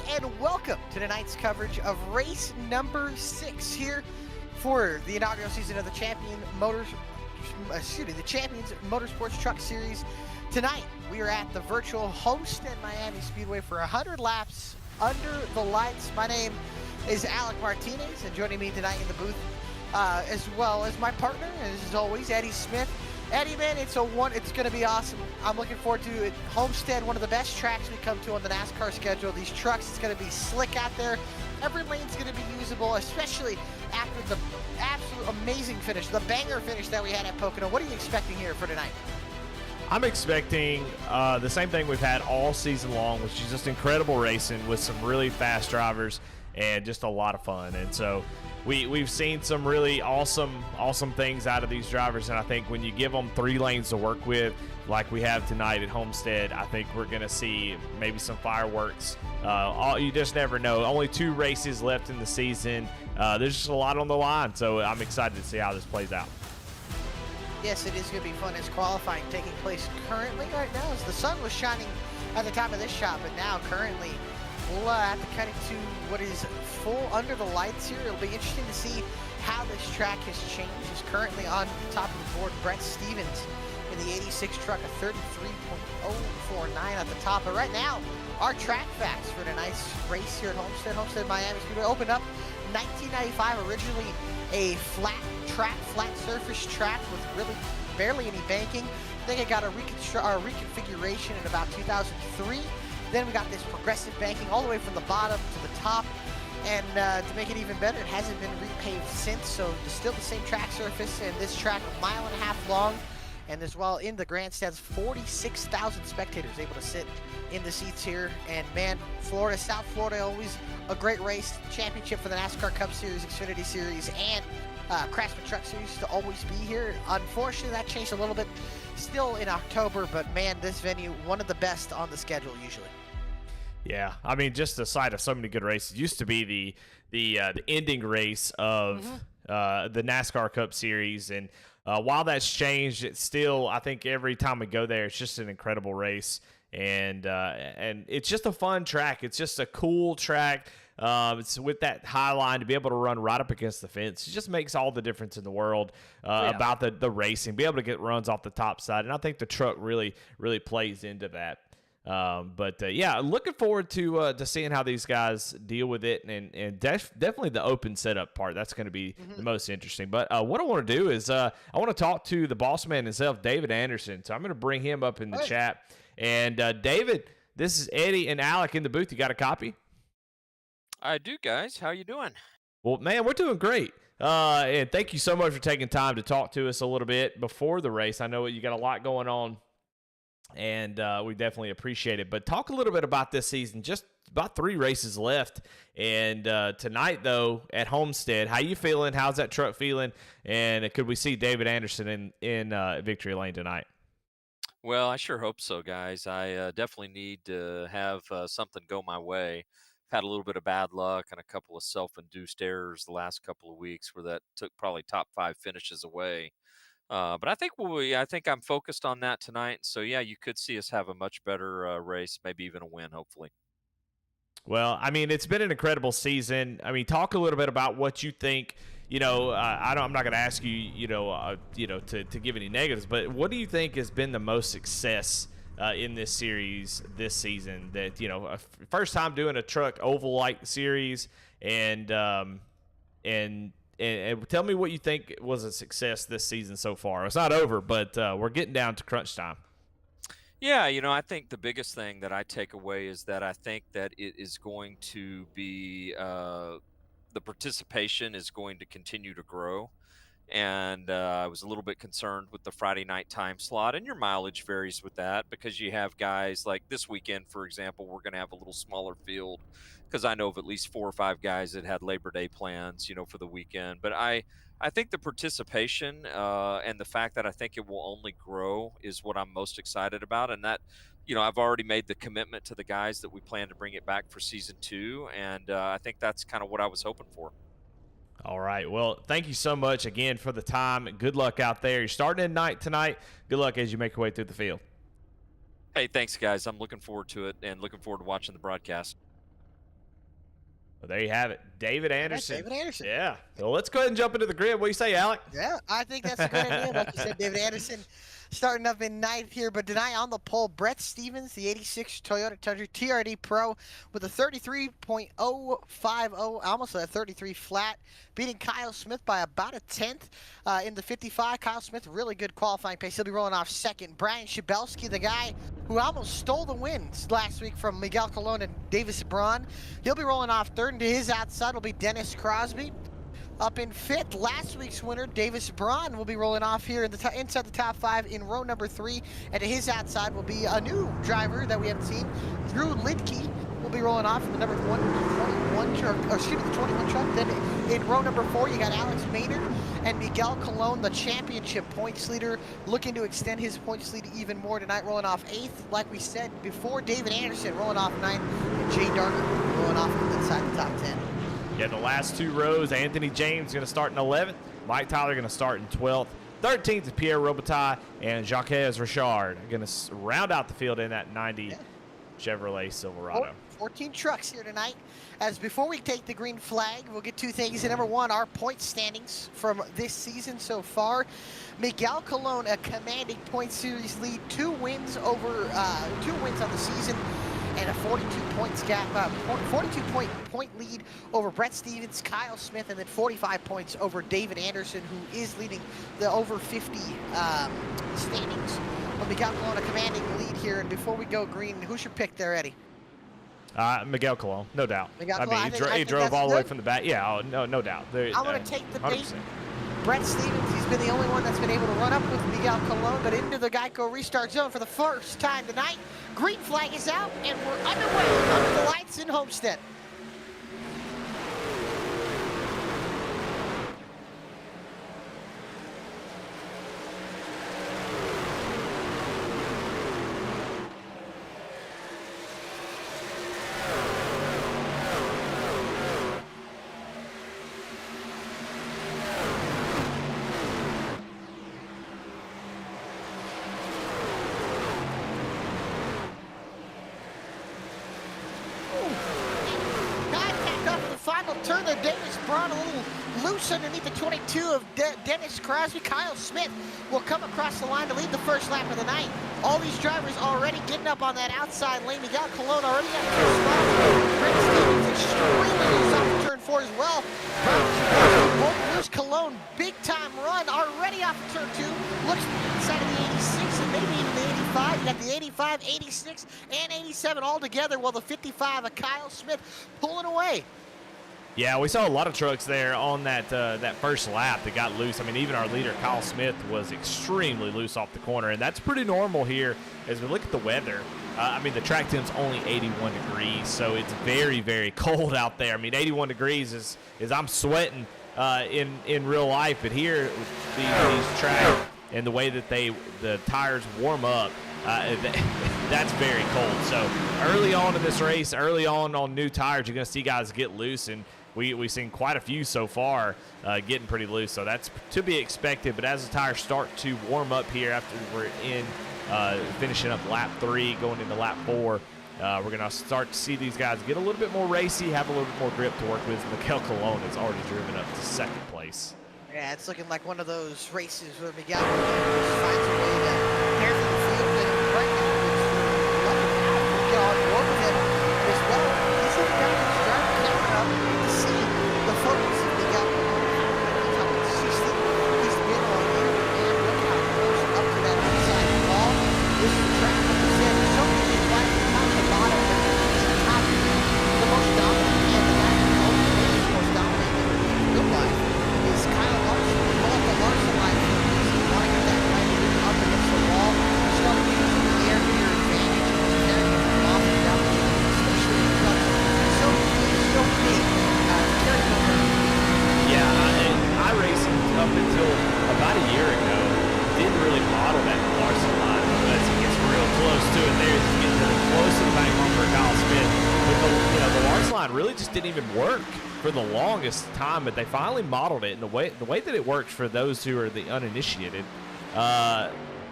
and welcome to tonight's coverage of race number 6 here for the inaugural season of the Champions Motorsports Truck Series. Tonight, we are at the virtual HOMESTEAD-MIAMI Speedway for 100 laps under the lights. My name is Alec Martinez, and joining me tonight in the booth, as well as my partner, as always, Eddie Smith. Eddie, man, it's going to be awesome. I'm looking forward to it. Homestead, one of the best tracks we come to on the NASCAR schedule. These trucks, it's going to be slick out there. Every lane's going to be usable, especially after the absolute amazing finish, the banger finish that we had at Pocono. What are you expecting here for tonight? I'm expecting the same thing we've had all season long, which is just incredible racing with some really fast drivers and just a lot of fun. And so we've seen some really awesome things out of these drivers, and I think when you give them 3 lanes to work with, like we have tonight at Homestead, I think we're going to see maybe some fireworks. You just never know. Only 2 races left in the season. There's just a lot on the line, so I'm excited to see how this plays out. Yes, it is going to be fun. As qualifying taking place currently right now, as the sun was shining at the time of this shot, but now currently we'll have to cut into what is full under the lights here. It'll be interesting to see how this track has changed. He's currently on top of the board, Brett Stevens in the 86 truck, a 33.049 at the top. But right now, our track facts for tonight's race here at Homestead-MIAMI Speedway opened up 1995, originally a flat surface track with really barely any banking. I think it got a reconfiguration in about 2003. Then we got this progressive banking all the way from the bottom to the top. And to make it even better, it hasn't been repaved since, so it's still the same track surface. And this track, 1.5 miles long, and as well in the grandstands, 46,000 spectators able to sit in the seats here. And man, Florida, South Florida, always a great race. Championship for the NASCAR Cup Series, Xfinity Series, and Craftsman Truck Series to always be here. Unfortunately, that changed a little bit still in October, but man, this venue, one of the best on the schedule usually. Yeah, I mean, just the sight of so many good races. It used to be the ending race of the NASCAR Cup Series, and while that's changed, it's still, I think every time we go there, it's just an incredible race, and it's just a fun track. It's just a cool track. It's with that high line to be able to run right up against the fence. It just makes all the difference in the world about the racing. Be able to get runs off the top side, and I think the truck really plays into that. Yeah, looking forward to seeing how these guys deal with it, and definitely the open setup part. That's going to be the most interesting. But what I want to do is I want to talk to the boss man himself, David Anderson. So I'm going to bring him up in the chat. And David, this is Eddie and Alec in the booth. You got a copy? I do, guys. How you doing? Well, man, we're doing great. And thank you so much for taking time to talk to us a little bit before the race. I know you got a lot going on, and we definitely appreciate it. But talk a little bit about this season. Just about 3 races left. And tonight, though, at Homestead, how you feeling? How's that truck feeling? And could we see David Anderson in victory lane tonight? Well, I sure hope so, guys. I definitely need to have something go my way. Had a little bit of bad luck and a couple of self-induced errors the last couple of weeks where that took probably top 5 finishes away. But I think I'm focused on that tonight. So yeah, you could see us have a much better race, maybe even a win, hopefully. Well, I mean, it's been an incredible season. I mean, talk a little bit about what you think. I'm not going to ask you, to give any negatives, but what do you think has been the most success in this series this season? That first time doing a truck oval-like series, and tell me what you think was a success this season so far. It's not over, but we're getting down to crunch time. Yeah, I think the biggest thing that I take away is that I think that it is going to be the participation is going to continue to grow. And I was a little bit concerned with the Friday night time slot, and your mileage varies with that because you have guys like this weekend, for example, we're going to have a little smaller field because I know of at least 4 or 5 guys that had Labor Day plans, for the weekend. But I think the participation and the fact that I think it will only grow is what I'm most excited about. And that, I've already made the commitment to the guys that we plan to bring it back for season 2. And I think that's kind of what I was hoping for. All right. Well, thank you so much again for the time. Good luck out there. You're starting at night tonight. Good luck as you make your way through the field. Hey, thanks, guys. I'm looking forward to it and looking forward to watching the broadcast. Well, there you have it. David Anderson. David Anderson. Yeah. So let's go ahead and jump into the grid. What do you say, Alec? Yeah, I think that's a good idea. Like you said, David Anderson starting up in ninth here, but tonight on the pole, Brett Stevens, the 86 Toyota Tundra TRD Pro with a 33.050, almost a 33 flat, beating Kyle Smith by about a tenth in the 55. Kyle Smith, really good qualifying pace. He'll be rolling off second. Brian Shabelski, the guy who almost stole the wins last week from Miguel Colon and Davis Braun, he'll be rolling off third, and to his outside will be Dennis Crosby. Up in fifth, last week's winner, Davis Braun, will be rolling off here in the inside the top 5 in row number 3. And to his outside will be a new driver that we haven't seen. Drew Lidke will be rolling off in the number 21 truck, or excuse me, the 21 truck. Then in row number 4, you got Alex Maynard and Miguel Colon, the championship points leader, looking to extend his points lead even more tonight, rolling off 8th, like we said before. David Anderson rolling off 9th, and Jay Darker rolling off inside the top 10. Yeah, the last 2 rows, Anthony James going to start in 11th. Mike Tyler going to start in 12th. 13th is Pierre Robitaille, and Jacques Richard going to round out the field in that 90 Chevrolet Silverado. 14 trucks here tonight. As before we take the green flag, we'll get 2 things. Number 1, our point standings from this season so far. Miguel Colon, a commanding point series lead, 2 wins on the season, and a 42 points gap, 42-point lead over Brett Stevens, Kyle Smith, and then 45 points over David Anderson, who is leading the over 50 standings. But Miguel Colon, a commanding lead here. And before we go green, who's your pick there, Eddie? Miguel Colon, no doubt. Miguel I Colon, mean, he drove all the way from the back. Yeah, no doubt. I'm going to take the bait. 100%. Brett Stevens, he's been the only one that's been able to run up with Miguel Colon, but into the Geico restart zone for the first time tonight. Green flag is out, and we're underway under the lights in Homestead. Turn there, Davis Braun a little loose underneath the 22 of Dennis Crosby. Kyle Smith will come across the line to lead the first lap of the night. All these drivers already getting up on that outside lane. Miguel Colon already got 2 spots. Brett Stevens extremely loose off of turn 4 as well. Both loose. Colon, big time run already off of turn 2. Looks inside of the 86 and maybe even the 85. You got the 85, 86, and 87 all together, while the 55 of Kyle Smith pulling away. Yeah, we saw a lot of trucks there on that that first lap that got loose. I mean, even our leader, Kyle Smith, was extremely loose off the corner, and that's pretty normal here as we look at the weather. I mean, the track temp's only 81 degrees, so it's very, very cold out there. I mean, 81 degrees is I'm sweating in real life, but here, these tracks and the way that the tires warm up, that's very cold. So early on in this race, early on new tires, you're going to see guys get loose, and we've seen quite a few so far getting pretty loose. So that's to be expected. But as the tires start to warm up here after we're in finishing up lap 3, going into lap 4, we're going to start to see these guys get a little bit more racy, have a little bit more grip to work with. Miguel Colon has already driven up to 2nd place. Yeah, it's looking like one of those races where Miguel just finds a way to tear through the field. And right now, we'll get on board with him as well. He's looking down at his driver camera to see the focus of Miguel Colon, how consistent he's been all year, and look how close up to that inside wall. This is the track, like I said, there's so many flags from top to bottom, but the top is the most dominant, and the guy who is the most dominant in real life is Kyle Larson. Pull up the Larson line for a reason. You want to get that right up against the wall. Start using the air to your advantage. Carrying it off and down the field, especially because it's so big. Carrying over. Yeah, I raced up until about a year ago. Didn't really model that Larson line, but as he gets real close to it there, he's getting really close to the back bumper of Kyle Smith. But the Larson line really just didn't even work for the longest time, but they finally modeled it. And the way that it works for those who are the uninitiated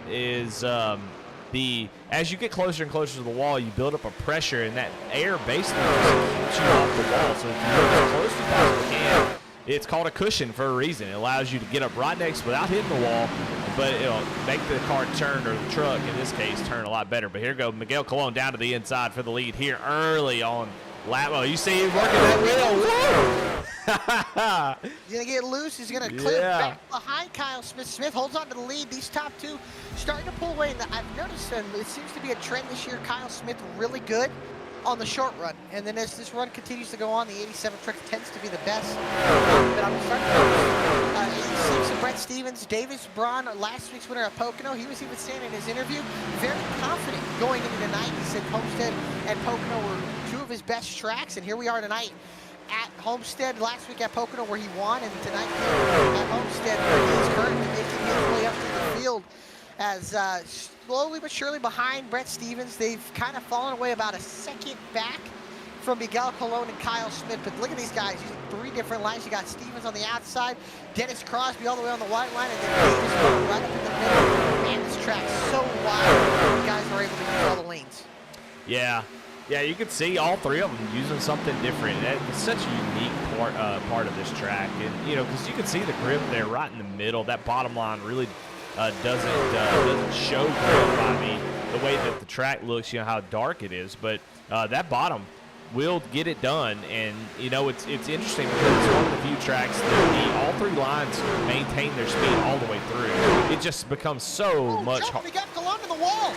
is as you get closer and closer to the wall, you build up a pressure, and that air basically keeps you off the wall. So if you look it's called a cushion for a reason. It allows you to get up right next without hitting the wall, but it'll make the car turn, or the truck in this case, turn a lot better. But here go Miguel Colon down to the inside for the lead here early on lap. Oh, you see him working that wheel. He's going to get loose. He's going to clear back behind Kyle Smith. Smith holds on to the lead. These top two starting to pull away. And I've noticed it seems to be a trend this year. Kyle Smith really good on the short run. And then as this run continues to go on, the 87 truck tends to be the best. But I'm starting to notice 86 and Brett Stevens, Davis Braun, last week's winner at Pocono. He was even saying in his interview, very confident going into tonight. He said Homestead and Pocono were two of his best tracks. And here we are tonight at Homestead, last week at Pocono where he won, and tonight here at Homestead where he is currently making his way up to the field as slowly but surely behind Brett Stevens. They've kind of fallen away about a second back from Miguel Colon and Kyle Smith, but look at these guys using three different lines. You got Stevens on the outside, Dennis Crosby all the way on the white line, and then Davis right up in the middle. Man, this track's so wide, you guys are able to use all the lanes. Yeah, you can see all three of them using something different. It's such a unique part of this track, and because you can see the grip there right in the middle. That bottom line really doesn't show grip. I mean, the way that the track looks, how dark it is, but that bottom will get it done. And it's interesting because it's one of the few tracks that all three lines maintain their speed all the way through. It just becomes so much harder. He got Colon to the wall.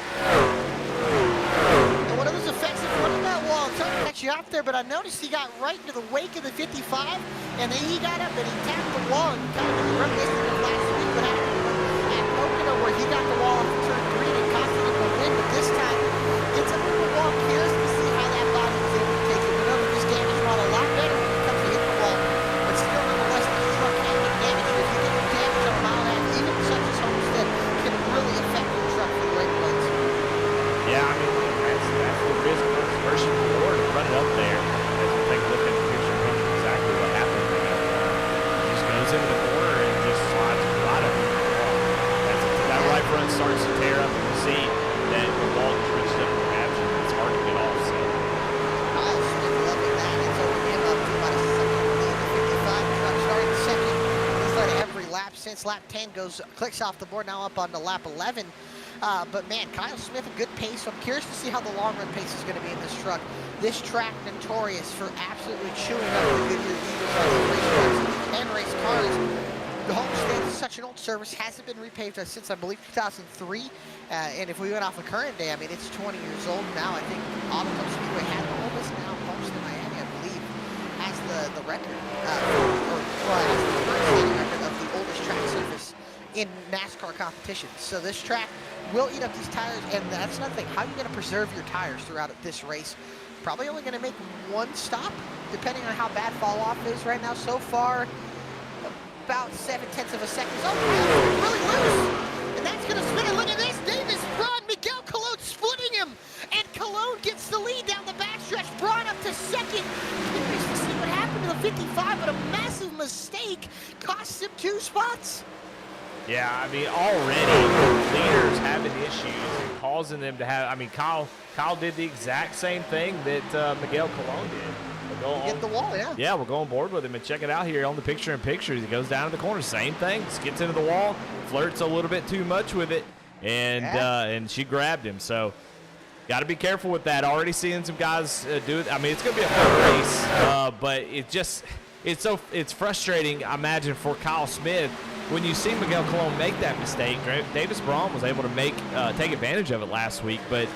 One of those effects in front of that wall. It's hard to catch you up there, but I noticed he got right into the wake of the 55, and then he got up and he tapped the wall, and kind of reminiscent of last week what happened at Pocono where he got the wall off of turn 3 and cost him a win, but this time it's a little wall. Curious to see how that body was able to take it. We know that this damage wall a lot better when it comes to hitting the wall, but still nonetheless, this truck can get damage, and if you get damage on a mile and a half, even such as Homestead, can really affect your truck for the right place. Yeah, I mean, that's the risk of version 4 to run it up there. As we take a look at the picture of exactly what happened there. He just goes into the corner and just slides right up. As that right front starts to tear up, and you see that the wall is reached up for action. It's hard to get off. So Kyle Smith loving that. It's over him up to about a second lead. The 55 truck starting second. He's led every lap since lap 10 clicks off the board, now up onto lap 11. But man, Kyle Smith, a good pace. So I'm curious to see how the long run pace is going to be in this truck. This track notorious for absolutely chewing up the Goodyear leaders on these racetracks and race cars. The Homestead is such an old service, hasn't been repaved since I believe 2003. And if we went off a current day, I mean it's 20 years old now. I think Auto Club Speedway had the oldest now. HOMESTEAD-MIAMI, I believe, has the record, has the current record of the oldest track surface in NASCAR competitions. So this track will eat up these tires, and that's another thing. How are you going to preserve your tires throughout this race? Probably only going to make one stop, depending on how bad fall off is right now. So far, about 7/10 of a second. Oh, really loose, and that's going to spin it. Look at this, Davis Braun, Miguel Colon splitting him, and Colon gets the lead down the backstretch. Braun up to second. Curious to see what happened to the 55, but a massive mistake costs him 2 spots. yeah, I mean, already leaders having issues and causing them to have. I mean, Kyle did the exact same thing that Miguel Colon did. Get the wall, yeah. Yeah, we'll go on board with him and check it out here on the picture-in-picture. He goes down to the corner, same thing, just gets into the wall, flirts a little bit too much with it, and she grabbed him. So got to be careful with that. Already seeing some guys do it. I mean, it's going to be a fun race, but it's frustrating, I imagine, for Kyle Smith when you see Miguel Colon make that mistake. Davis Braun was able to take advantage of it last week, but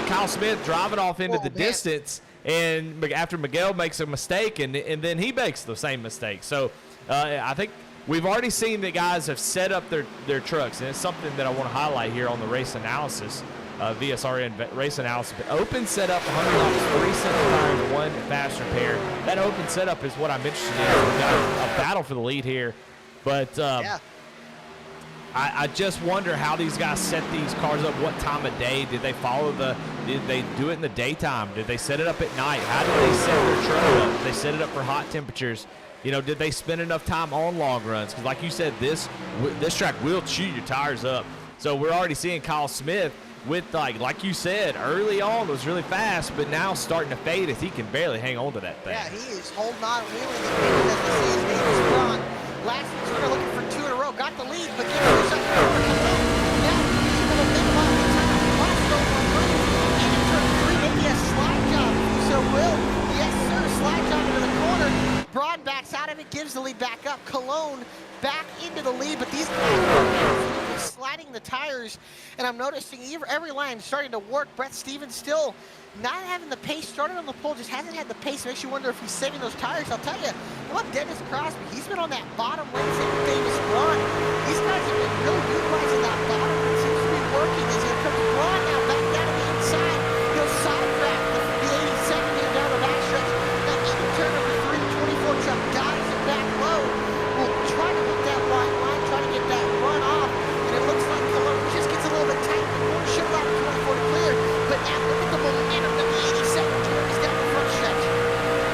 Kyle Smith driving off into the distance, and after Miguel makes a mistake, and then he makes the same mistake. So I think we've already seen that guys have set up their trucks, and it's something that I want to highlight here on the race analysis, VSRN race analysis. But open setup, 100 laps, 3 simple tires, 1 fast repair. That open setup is what I'm interested in. We've got a battle for the lead here, but I just wonder how these guys set these cars up. What time of day did they follow did they do it in the daytime? Did they set it up at night? How did they set their truck up? Did they set it up for hot temperatures? Did they spend enough time on long runs? Because like you said, this track will chew your tires up. So we're already seeing Kyle Smith with like you said, early on was really fast, but now starting to fade as he can barely hang on to that thing. Yeah, he is holding on, wheeling and dealing as we see his name is Braun. Last turner looking for 2 in a row, got the lead, but getting loose up the corner. Now using the momentum off the time, crossed over into turn 3, maybe a slide job, so will. Yes, sir, slide job into the corner. Braun backs out of it, gives the lead back up. Cologne back into the lead, but these guys are sliding the tires, and I'm noticing every line starting to work. Brett Stevens still not having the pace, started on the pole, just hasn't had the pace. Makes you wonder if he's saving those tires. I'll tell you, how about Dennis Crosby? He's been on that bottom lane, same with Davis Braun. These guys have been really utilizing that bottom. It seems to be working as here comes Braun now back down to the inside. He'll side grab the 87 here down the backstretch. Now into turn number 3, the 24 truck dives it back low. Will try to hit that white line, try to get that run off, and it looks like Cologne just gets a little bit tight. The corner should allow the 24 to clear, but now look at the momentum that the 87 carries down the front stretch.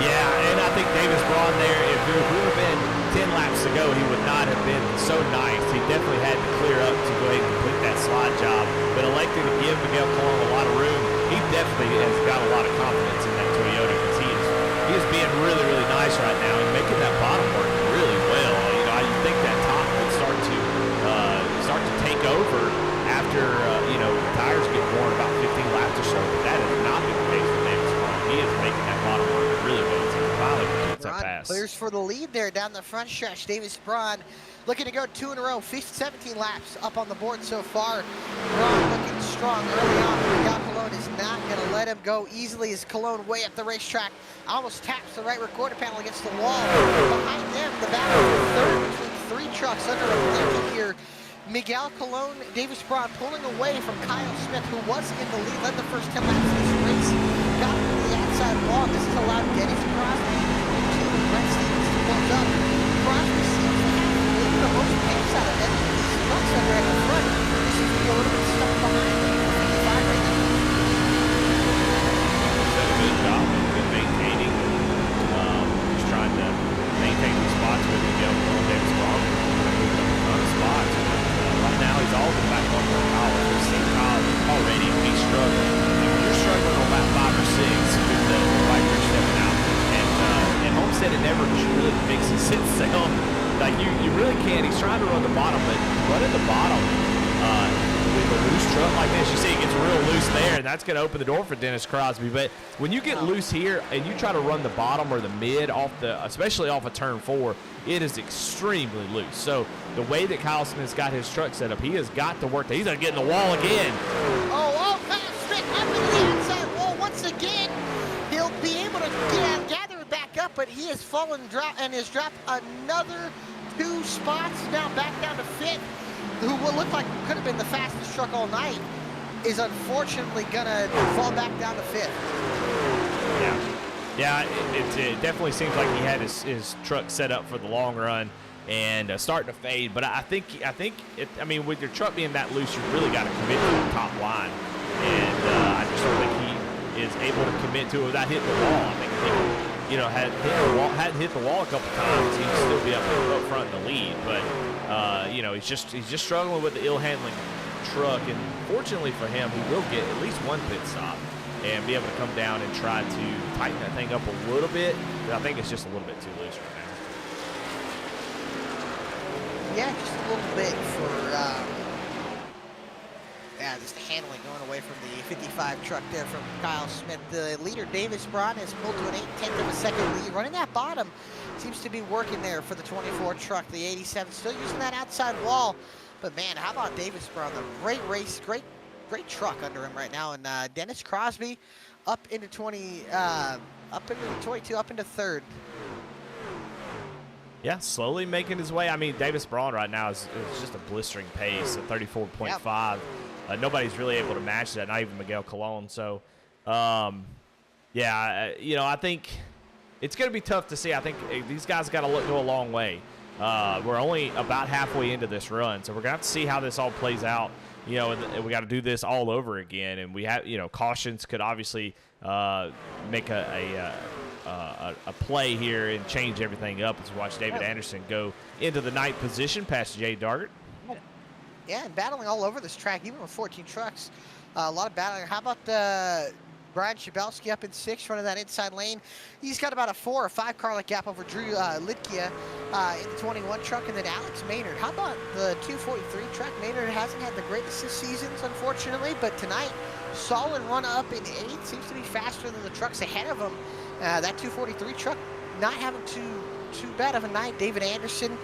Yeah, and I think Davis Braun there, if it would have been 10 laps ago, he would not have been so nice. He definitely had to clear up to go ahead and complete that slide job, but elected to give Miguel Cologne a lot of room. He definitely has got a lot of confidence in that Toyota because he is being really, really nice right now and making that bottom work really well. You know, I think that top would start to take over after the tires get worn about 15 laps or so. But that has not been the case with Davis Braun. He is making that bottom work really well. So he finally gets that pass. Clears for the lead there down the front stretch. Davis Braun looking to go 2 in a row, 17 laps up on the board so far. Braun looking strong early on. Miguel Cologne is not going to let him go easily as Cologne way up the racetrack. Almost taps the right recorder panel against the wall. Behind them, the battle for third between 3 trucks under a blanket here. Miguel Cologne, Davis Braun pulling away from Kyle Smith, who was in the lead, led the first 10 laps of this race. Got him to the outside wall. This has allowed Dennis Crosby to Brett Stevens to close up. Crosby seems to have the most pace out of any of these trucks that are at the front. This seems to be a little bit stuck behind the 55 right now. He's done a good job of maintaining. Just trying to maintain the spots with Miguel Cologne, Davis Braun. Moved up a ton of spots. Right now, he's all the back on Kyle. We've seen Kyle already be struggling. If you're struggling on lap 5 or 6 with the Viper stepping out, and Homestead, it never really fixes itself. Like you really can't. He's trying to run the bottom, but running the bottom with a loose truck like this, you see it gets real loose there, and that's going to open the door for Dennis Crosby. But when you get loose here and you try to run the bottom or the mid especially off of turn 4, it is extremely loose. So the way that Kyle Smith's got his truck set up, he has got to work. He's going to get in the wall again. Oh, Kyle Smith up into the outside wall once again. He'll be able to gather it back up, but he has fallen and has dropped another 2 spots. Now back down to 5th. Who will look like could have been the fastest truck all night is unfortunately going to fall back down to 5th. Yeah, it definitely seems like he had his truck set up for the long run and starting to fade. But I think with your truck being that loose, you really got to commit to the top line. And I just don't think he is able to commit to it without hitting the wall. I think if he, hadn't hit the wall a couple times, he'd still be up front in the lead. But he's just struggling with the ill handling truck. And fortunately for him, he will get at least one pit stop and be able to come down and try to tighten that thing up a little bit. But I think it's just a little bit too loose right now. Yeah, just a little bit for just the handling going away from the 55 truck there from Kyle Smith. The leader, Davis Braun, has pulled to an 8/10 of a second lead. Running that bottom seems to be working there for the 24 truck. The 87 still using that outside wall. But man, how about Davis Braun? The great race, great truck under him right now. And Dennis Crosby up into 22, up into 3rd. Yeah, slowly making his way. I mean, Davis Braun right now is just a blistering pace at 34.5. Nobody's really able to match that, not even Miguel Cologne. So, I think it's going to be tough to see. I think these guys got to go a long way. We're only about halfway into this run, so we're going to have to see how this all plays out. And we got to do this all over again. And we have, cautions could obviously make a play here and change everything up. As we watch David Anderson go into the 9th position past Jay Dargett. Yeah, and battling all over this track, even with 14 trucks. A lot of battling. How about Brian Shabelski up in 6th, running that inside lane? He's got about a 4 or 5 car length gap over Drew Lidkia in the 21 truck, and then Alex Maynard. How about the 243 truck? Maynard hasn't had the greatest seasons, unfortunately, but tonight, solid run up in 8th. Seems to be faster than the trucks ahead of him. That 243 truck not having too bad of a night. David Anderson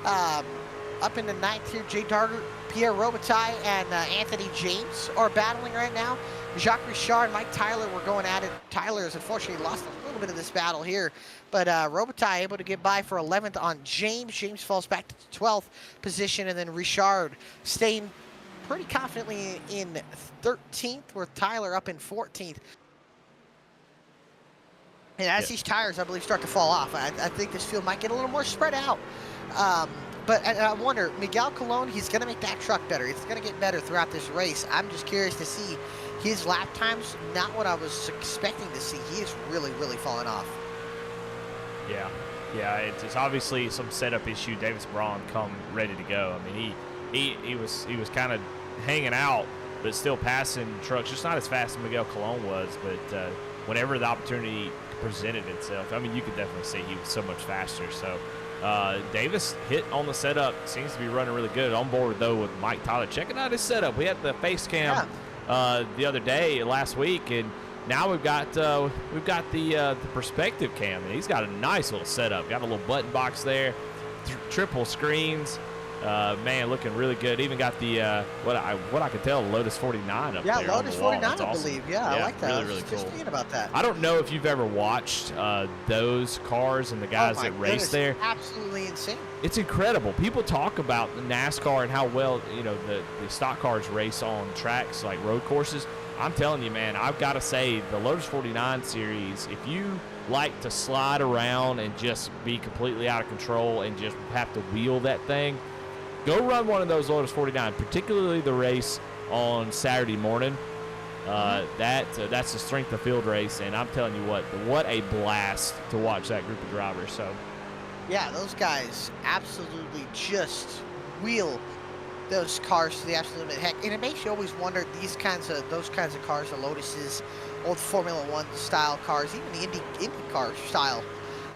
up in the 9th here. Jay Darter, Pierre Robitaille, and Anthony James are battling right now. Jacques Richard and Mike Tyler were going at it. Tyler has unfortunately lost a little bit of this battle here, but Robitaille able to get by for 11th on James. James falls back to the 12th position, and then Richard staying pretty confidently in 13th, with Tyler up in 14th. And as these tires, I believe, start to fall off, I think this field might get a little more spread out. But I wonder, Miguel Colon, he's going to make that truck better. It's going to get better throughout this race. I'm just curious to see his lap times. Not what I was expecting to see. He is really, really falling off. Yeah, it's obviously some setup issue. Davis Braun come ready to go. I mean, he was kind of hanging out, but still passing trucks, just not as fast as Miguel Colon was. But whenever the opportunity presented itself, I mean, you could definitely see he was so much faster. So Davis hit on the setup, seems to be running really good. On board though with Mike Tyler, checking out his setup. We had the face cam the other day, last week, and now we've got the perspective cam, and he's got a nice little setup. Got a little button box there, triple screens. Man, looking really good. Even got the what I could tell, Lotus 49 up there. Yeah, Lotus 49, That's I awesome. believe. Yeah, I like that. Really, I was really just cool. thinking about that. I don't know if you've ever watched those cars and the guys that race there. Absolutely insane. It's incredible. People talk about the NASCAR and how well the stock cars race on tracks like road courses. I'm telling you, man, I've got to say the Lotus 49 series, if you like to slide around and just be completely out of control and just have to wheel that thing, go run one of those Lotus 49, particularly the race on Saturday morning. That's the strength of field race, and I'm telling you what a blast to watch that group of drivers. So, yeah, those guys absolutely just wheel those cars to the absolute limit. Heck, and it makes you always wonder those kinds of cars, the Lotuses, old Formula One style cars, even the Indy car style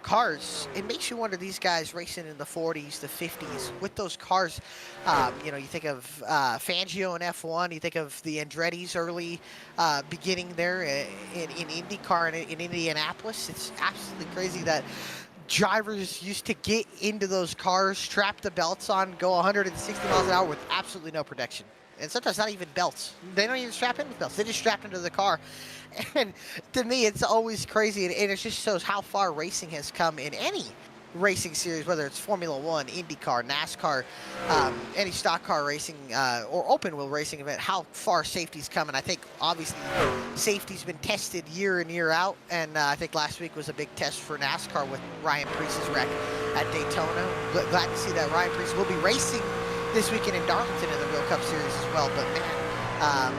cars. It makes you wonder, these guys racing in the 40s, the 50s with those cars. You think of Fangio in F1. You think of the Andretti's early beginning there in IndyCar and in Indianapolis. It's absolutely crazy that drivers used to get into those cars, strap the belts on, go 160 miles an hour with absolutely no protection. And sometimes not even belts. They don't even strap in with belts. They just strap into the car. And to me, it's always crazy. And it just shows how far racing has come in any racing series, whether it's Formula One, IndyCar, NASCAR, any stock car racing or open wheel racing event, how far safety's come. And I think obviously safety's been tested year in, year out. And I think last week was a big test for NASCAR with Ryan Preece's wreck at Daytona. Glad to see that Ryan Preece will be racing this weekend in Darlington in the World Cup Series as well. But man,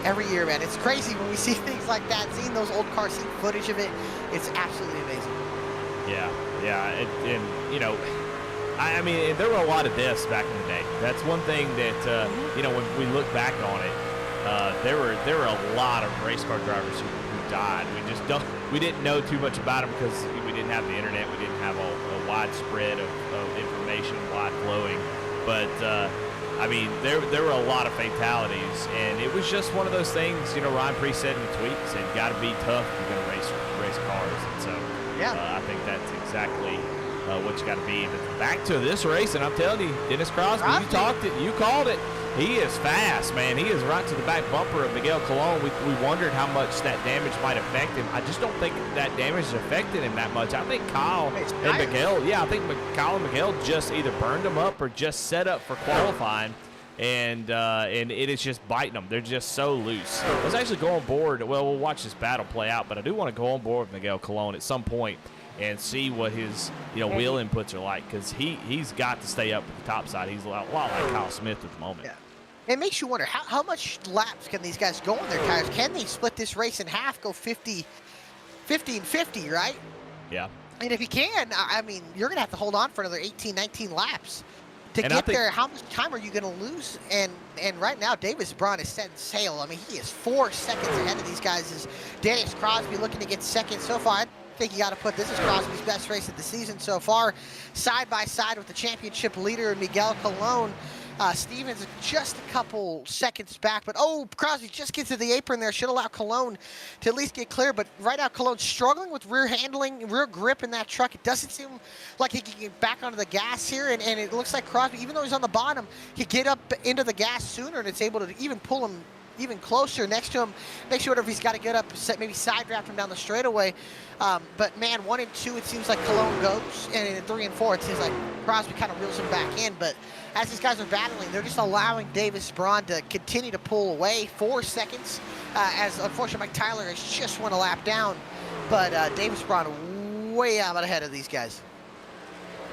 every year, man, it's crazy when we see things like that. Seeing those old cars, seeing footage of it, it's absolutely amazing. Yeah, and I mean, there were a lot of deaths back in the day. That's one thing that when we look back on it, there were a lot of race car drivers who died. We didn't know too much about them because we didn't have the internet. We didn't have a widespread of information, wide flowing. But I mean, there were a lot of fatalities, and it was just one of those things. Ryan Preece said in the tweet, said, "Got to be tough if you're going to race cars." And so, I think that's exactly what you got to be. But back to this race, and I'm telling you, Dennis Crosby, you called it. He is fast, man. He is right to the back bumper of Miguel Colon. We wondered how much that damage might affect him. I just don't think that damage has affected him that much. I think Kyle and Miguel just either burned him up or just set up for qualifying, and it is just biting them. They're just so loose. Let's actually go on board. Well, we'll watch this battle play out, but I do want to go on board with Miguel Colon at some point and see what his wheel inputs are like, because he's got to stay up at the top side. He's a lot like Kyle Smith at the moment. Yeah. It makes you wonder, how much laps can these guys go on their tires? Can they split this race in half, go 50 and 50, right? Yeah. And if you can, I mean, you're going to have to hold on for another 18, 19 laps To And I get think there, how much time are you going to lose? And right now, Davis Braun is setting sail. I mean, he is 4 seconds ahead of these guys. Is Darius Crosby looking to get second so far? I think you got to put this is Crosby's best race of the season so far, side by side with the championship leader Miguel Colon. Stevens just a couple seconds back, but Crosby just gets to the apron there. Should allow Colon to at least get clear, but right now Colon's struggling with rear handling, rear grip in that truck. It doesn't seem like he can get back onto the gas here, and it looks like Crosby, even though he's on the bottom, he get up into the gas sooner, and it's able to even pull him even closer next to him. Make sure whatever he's got to get up, maybe side draft him down the straightaway. But man, 1 and 2, it seems like Colon goes, and in 3 and 4, it seems like Crosby kind of reels him back in. But as these guys are battling, they're just allowing Davis Braun to continue to pull away. 4 seconds, as unfortunately Mike Tyler has just won a lap down. But Davis Braun way out ahead of these guys.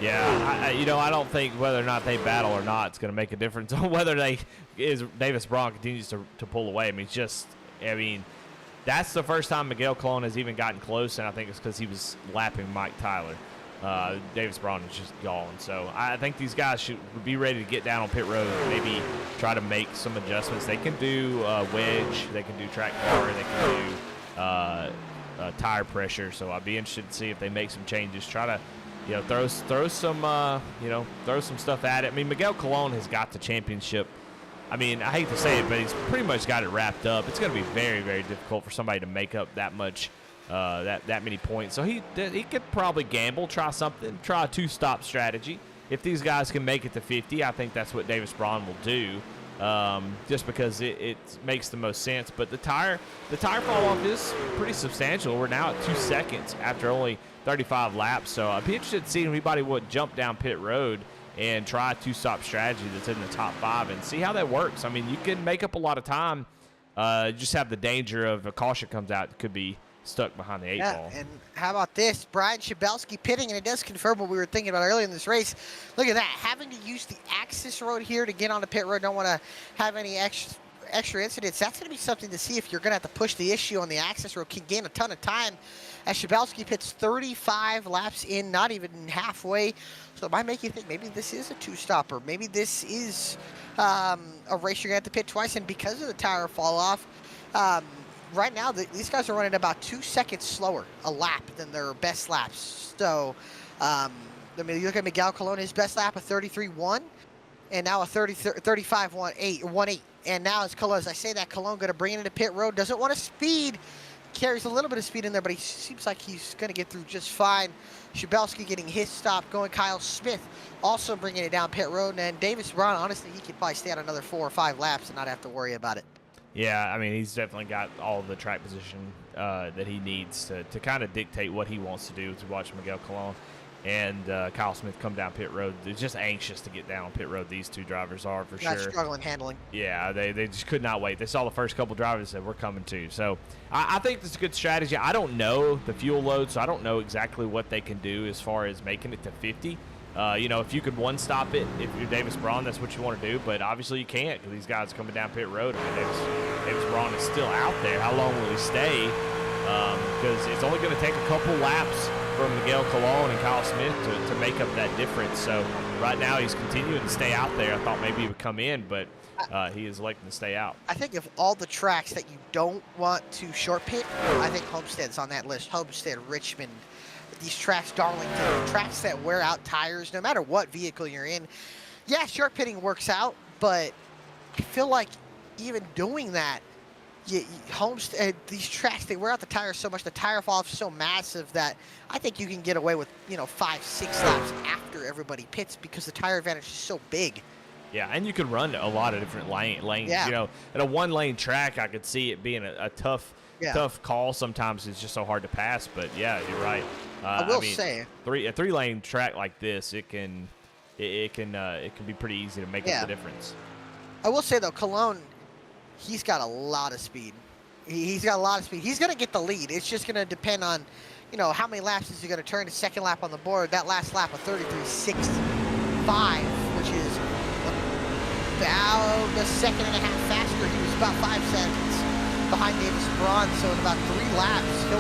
Yeah, I don't think whether or not they battle or not, it's going to make a difference on whether Davis Braun continues to pull away. I mean, that's the first time Miguel Colon has even gotten close, and I think it's because he was lapping Mike Tyler. Davis Braun is just gone. So I think these guys should be ready to get down on pit road, maybe try to make some adjustments. They can do wedge, they can do track bar, they can do tire pressure. So I'd be interested to see if they make some changes. Try to throw some stuff at it. I mean, Miguel Colon has got the championship. I mean, I hate to say it, but he's pretty much got it wrapped up. It's going to be very, very difficult for somebody to make up that much, that many points. So he could probably gamble, try something, try a 2-stop strategy. If these guys can make it to 50, I think that's what Davis Braun will do, just because it makes the most sense. But the tire fall off is pretty substantial. We're now at 2 seconds after only 35 laps. So I'd be interested to see if anybody would jump down pit road and try a 2-stop strategy that's in the top 5 and see how that works. I mean, you can make up a lot of time. Just have the danger of a caution comes out, it could be stuck behind the 8 ball. And how about this? Brian Schabelsky pitting, and it does confirm what we were thinking about earlier in this race. Look at that, having to use the access road here to get onto pit road. Don't want to have any extra incidents. That's going to be something to see if you're going to have to push the issue on the access road. Can gain a ton of time as Schabelsky pits 35 laps in, not even halfway. So it might make you think maybe this is a 2-stopper. Maybe this is a race you're going to have to pit twice. And because of the tire fall off, right now these guys are running about 2 seconds slower a lap than their best laps. So I mean, you look at Miguel Colon, his best lap of 33.1, and now a 35.18. And now as I say that, Colon going to bring it into pit road. Doesn't want to speed. Carries a little bit of speed in there, but he seems like he's going to get through just fine. Schabelsky getting his stop going. Kyle Smith also bringing it down pit road. And Davis Braun, honestly, he could probably stay out another 4 or 5 laps and not have to worry about it. Yeah, I mean, he's definitely got all the track position that he needs to kind of dictate what he wants to do to watch Miguel Colon and Kyle Smith come down pit road. They're just anxious to get down on pit road. These two drivers are, for sure. Struggling handling. Yeah, they just could not wait. They saw the first couple drivers and said, we're coming too. So I think this is a good strategy. I don't know the fuel load, so I don't know exactly what they can do as far as making it to 50. If you could 1-stop it, if you're Davis Braun, that's what you want to do. But obviously you can't because these guys are coming down pit road. I mean, Davis Braun is still out there. How long will he stay? Because it's only going to take a couple laps from Miguel Colon and Kyle Smith to make up that difference. So right now he's continuing to stay out there. I thought maybe he would come in, but he is electing to stay out. I think of all the tracks that you don't want to short pit, I think Homestead's on that list. Homestead, Richmond, these tracks, Darlington, tracks that wear out tires no matter what vehicle you're in. Yeah, short pitting works out, but I feel like even doing that, Homestead, these tracks, they wear out the tires so much, the tire fall off so massive that I think you can get away with 5-6 laps after everybody pits because the tire advantage is so big. Yeah, and you can run a lot of different lanes. Yeah. At a 1-lane track, I could see it being a tough call. Sometimes it's just so hard to pass. But yeah, you're right. I will say, a 3-lane track like this, it can be pretty easy to make up the difference. I will say though, Colon, he's got a lot of speed. He's got a lot of speed. He's going to get the lead. It's just going to depend on, how many laps is he going to turn. His second lap on the board. That last lap of 33.65, which is about a second and a half faster. He was about 5 seconds behind Davis Braun. So in about 3 laps, he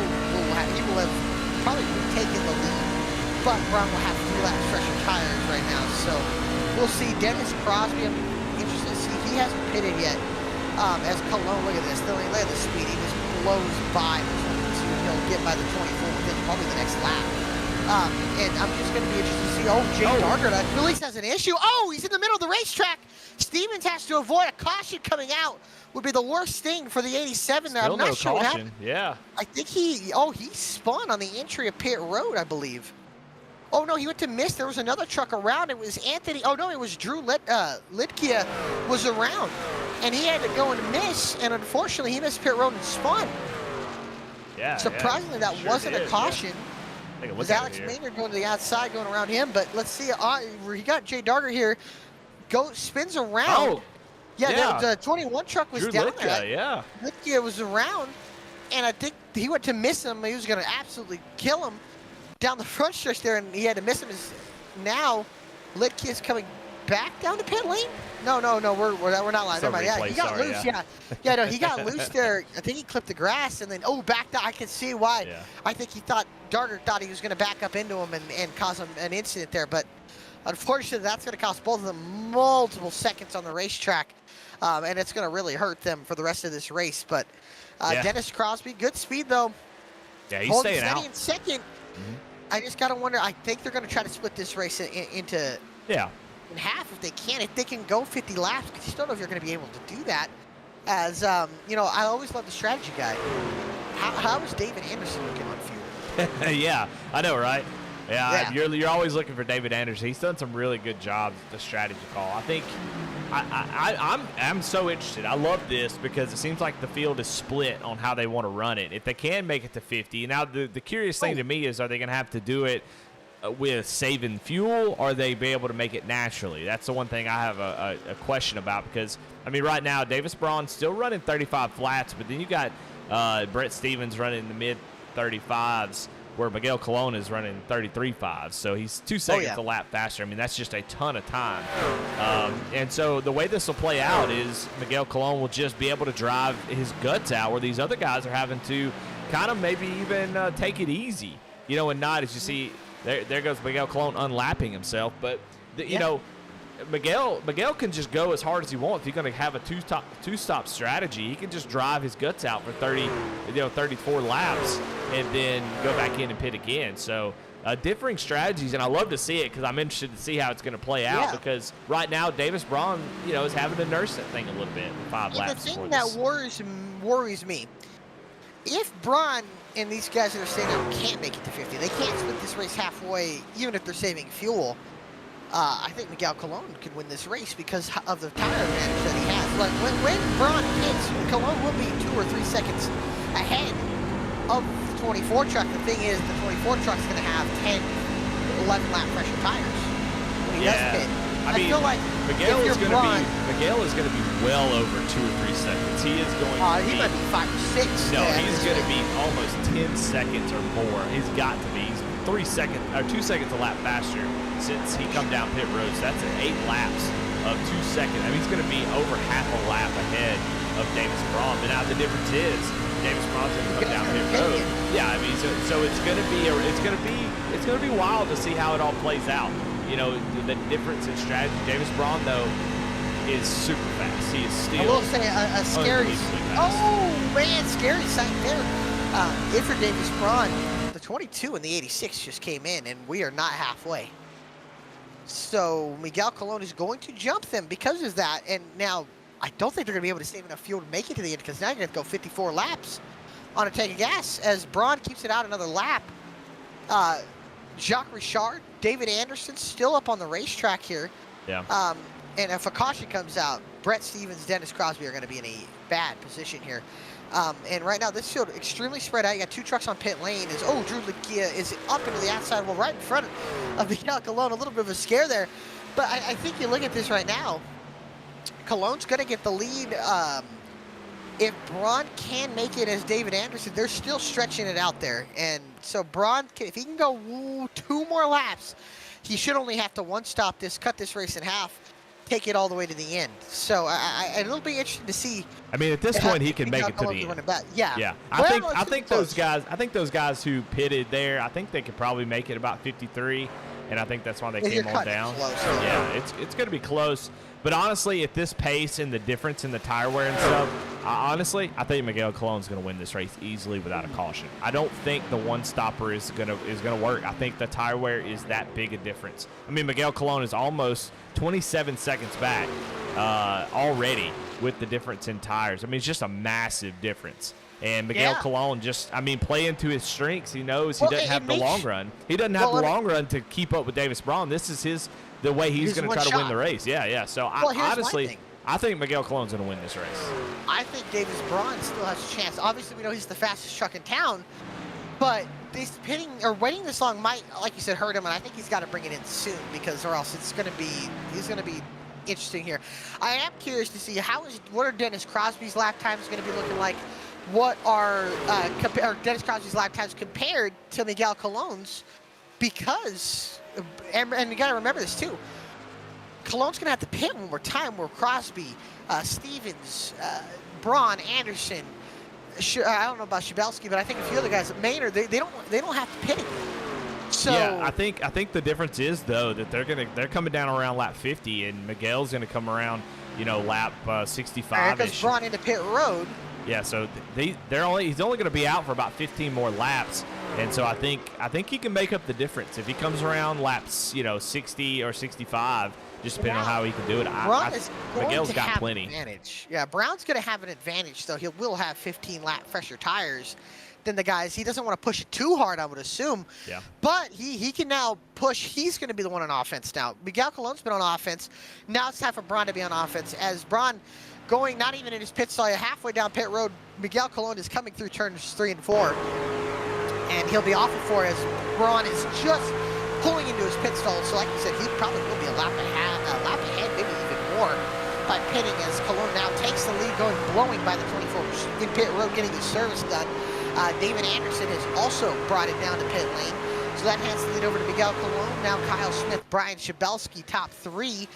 will have probably retaken the lead. But Braun will have 3 laps fresher tires right now. So We'll see Dennis Crosby. I'm interested to see. He hasn't pitted yet. As Cologne, look at this. Look at the speed. He just blows by the 22. He'll get by the 24 within probably the next lap. And I'm just going to be interested to see. Oh, Jay Darker at least has an issue. Oh, he's in the middle of the racetrack. Stevens has to avoid a caution coming out. Would be the worst thing for the 87 there. Still I'm not no sure what caution. happened. Yeah. I think he spun on the entry of pit road, I believe. Oh, no, he went to miss. There was another truck around. It was Anthony. Oh, no, it was Drew Litkia was around. And he had to go and miss. And unfortunately, he missed pit road and spun. Yeah. Surprisingly, that wasn't a caution. Yeah. It was Alex Maynard going to the outside, going around him. But let's see. He got Jay Darger here. Spins around. Oh. Yeah, the 21 truck was Drew down Litka, there. yeah. Litkia was around, and I think he went to miss him. He was going to absolutely kill him down the front stretch there, and he had to miss him. Now, Litkia's coming back down the pit lane. No, we're not lying. Yeah, he got loose. No, he got loose there. I think he clipped the grass, and then backed out. I can see why. Yeah. I think Darger thought he was going to back up into him and cause him an incident there, but unfortunately, that's going to cost both of them multiple seconds on the racetrack. And it's going to really hurt them for the rest of this race. But Dennis Crosby, good speed, though. Yeah, he's staying out. In second. I just got to wonder. I think they're going to try to split this race into in half if they can. If they can go 50 laps, because you still don't know if you're going to be able to do that. As, I always love the strategy guy. How is David Anderson looking on fuel? Yeah, I know, right? Yeah. You're always looking for David Anderson. He's done some really good jobs at the strategy call. I think I'm so interested. I love this because it seems like the field is split on how they want to run it. If they can make it to 50, now the curious thing to me is, are they going to have to do it with saving fuel, or are they be able to make it naturally? That's the one thing I have a question about, because I mean, right now Davis Braun's still running 35 flats, but then you got Brett Stevens running in the mid 35s. Where Miguel Colon is running 33.5, so he's 2 seconds a lap faster. I mean, that's just a ton of time. And so the way this will play out is Miguel Colon will just be able to drive his guts out, where these other guys are having to kind of maybe even take it easy, and not, as you see, there goes Miguel Colon unlapping himself. But, Miguel can just go as hard as he wants. If he's going to have a two-stop strategy, he can just drive his guts out for 34 laps and then go back in and pit again. So differing strategies, and I love to see it because I'm interested to see how it's going to play out, because right now Davis Braun, is having to nurse that thing a little bit with 5 laps. The thing that worries me, if Braun and these guys that are staying out can't make it to 50, they can't split this race halfway, even if they're saving fuel. I think Miguel Colon could win this race because of the tire advantage that he has. Like when Braun hits, Colon will be 2 or 3 seconds ahead of the 24 truck. The thing is, the 24 truck's going to have 10, 11 lap pressure tires when he does pit. I feel like Miguel is going to be well over 2 or 3 seconds. He is going to he might be 5 or 6. No, he's going to be almost 10 seconds or more. He's got to be. He's 2 seconds a lap faster since he come down pit road. So that's 8 laps of 2 seconds. I mean, he's going to be over half a lap ahead of Davis Braun. But now the difference is Davis Braun's going to come down pit road. Yeah, I mean, so it's going to be wild to see how it all plays out. The difference in strategy. Davis Braun, though, is super fast. He is still. I will say a scary. Oh man, scary sight there. Good for Davis Braun. The 22 and the 86 just came in, and we are not halfway. So Miguel Colon is going to jump them because of that. And now I don't think they're going to be able to save enough fuel to make it to the end, because now you're going to go 54 laps on a tank of gas as Braun keeps it out another lap. Jacques Richard, David Anderson still up on the racetrack here. Yeah. And if a caution comes out, Brett Stevens, Dennis Crosby are going to be in a bad position here. And right now, this field extremely spread out. You got 2 trucks on pit lane. Drew Likia is up into the outside wall right in front of Miguel Colon. A little bit of a scare there. But I think you look at this right now, Colon's going to get the lead. If Braun can make it as David Anderson, they're still stretching it out there. And so Braun, if he can go 2 more laps, he should only have to cut this race in half, take it all the way to the end. So it'll be interesting to see. I mean, at this point, he can make it to the end. Yeah. I think those guys who pitted there, I think they could probably make it about 53. and I think that's why they You're came on cutting it down. close, Yeah, it's going to be close. But honestly, at this pace and the difference in the tire wear and stuff, I think Miguel Colon's going to win this race easily without a caution. I don't think the one stopper is going to work. I think the tire wear is that big a difference. I mean, Miguel Colon is almost 27 seconds back already with the difference in tires. I mean, it's just a massive difference. And Miguel Colon just, I mean, playing to his strengths. He knows he doesn't have the long run. He doesn't have the long run to keep up with Davis Braun. This is the way he's going to try to win the race. Yeah. So honestly, I think Miguel Colon's going to win this race. I think Davis Braun still has a chance. Obviously, we know he's the fastest truck in town, but this pitting or waiting this long might, like you said, hurt him. And I think he's got to bring it in soon or else he's going to be interesting here. I am curious to see what are Dennis Crosby's lap times going to be looking like. What are Dennis Crosby's lap times compared to Miguel Colon's? Because, and you got to remember this too, Colon's going to have to pit one more time where Crosby, Stevens, Braun, Anderson, I don't know about Shabelski, but I think a few other guys, Maynard, they don't have to pit again. So yeah, I think the difference is though that they're coming down around lap 50, and Miguel's going to come around, lap 65. Because Braun into pit road. Yeah, so he's only going to be out for about 15 more laps, and so I think he can make up the difference if he comes around laps 60 or 65, just depending on how he can do it. Miguel's got plenty. Advantage. Yeah, Brown's going to have an advantage, though. He will have 15 lap fresher tires than the guys. He doesn't want to push it too hard, I would assume. Yeah. But he can now push. He's going to be the one on offense now. Miguel Colon's been on offense. Now it's time for Braun to be on offense. As Braun going not even in his pit stall, halfway down pit road, Miguel Colon is coming through turns 3 and 4. And he'll be off of 4 as Braun is just pulling into his pit stall. So like you said, he probably will be a lap ahead, maybe even more, by pitting as Colon now takes the lead, blowing by the 24 in pit road, getting his service done. David Anderson has also brought it down to pit lane. So that hands the lead over to Miguel Colon. Now Kyle Smith, Brian Shabelski, top 3.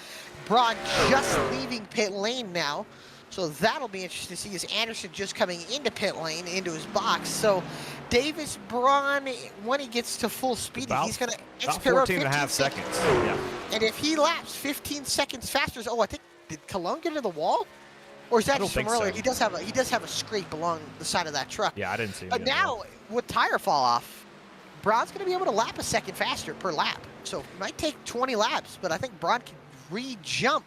Braun just leaving pit lane now. So that'll be interesting to see as Anderson just coming into pit lane, into his box. So Davis Braun, when he gets to full speed, he's going to about 14 and a half seconds. Yeah. And if he laps 15 seconds faster, I think, did Colon get into the wall? Or is that just from earlier? So. He does have a scrape along the side of that truck. Yeah, I didn't see him. But now, with tire fall off, Braun's going to be able to lap a second faster per lap. So it might take 20 laps, but I think Braun can re-jump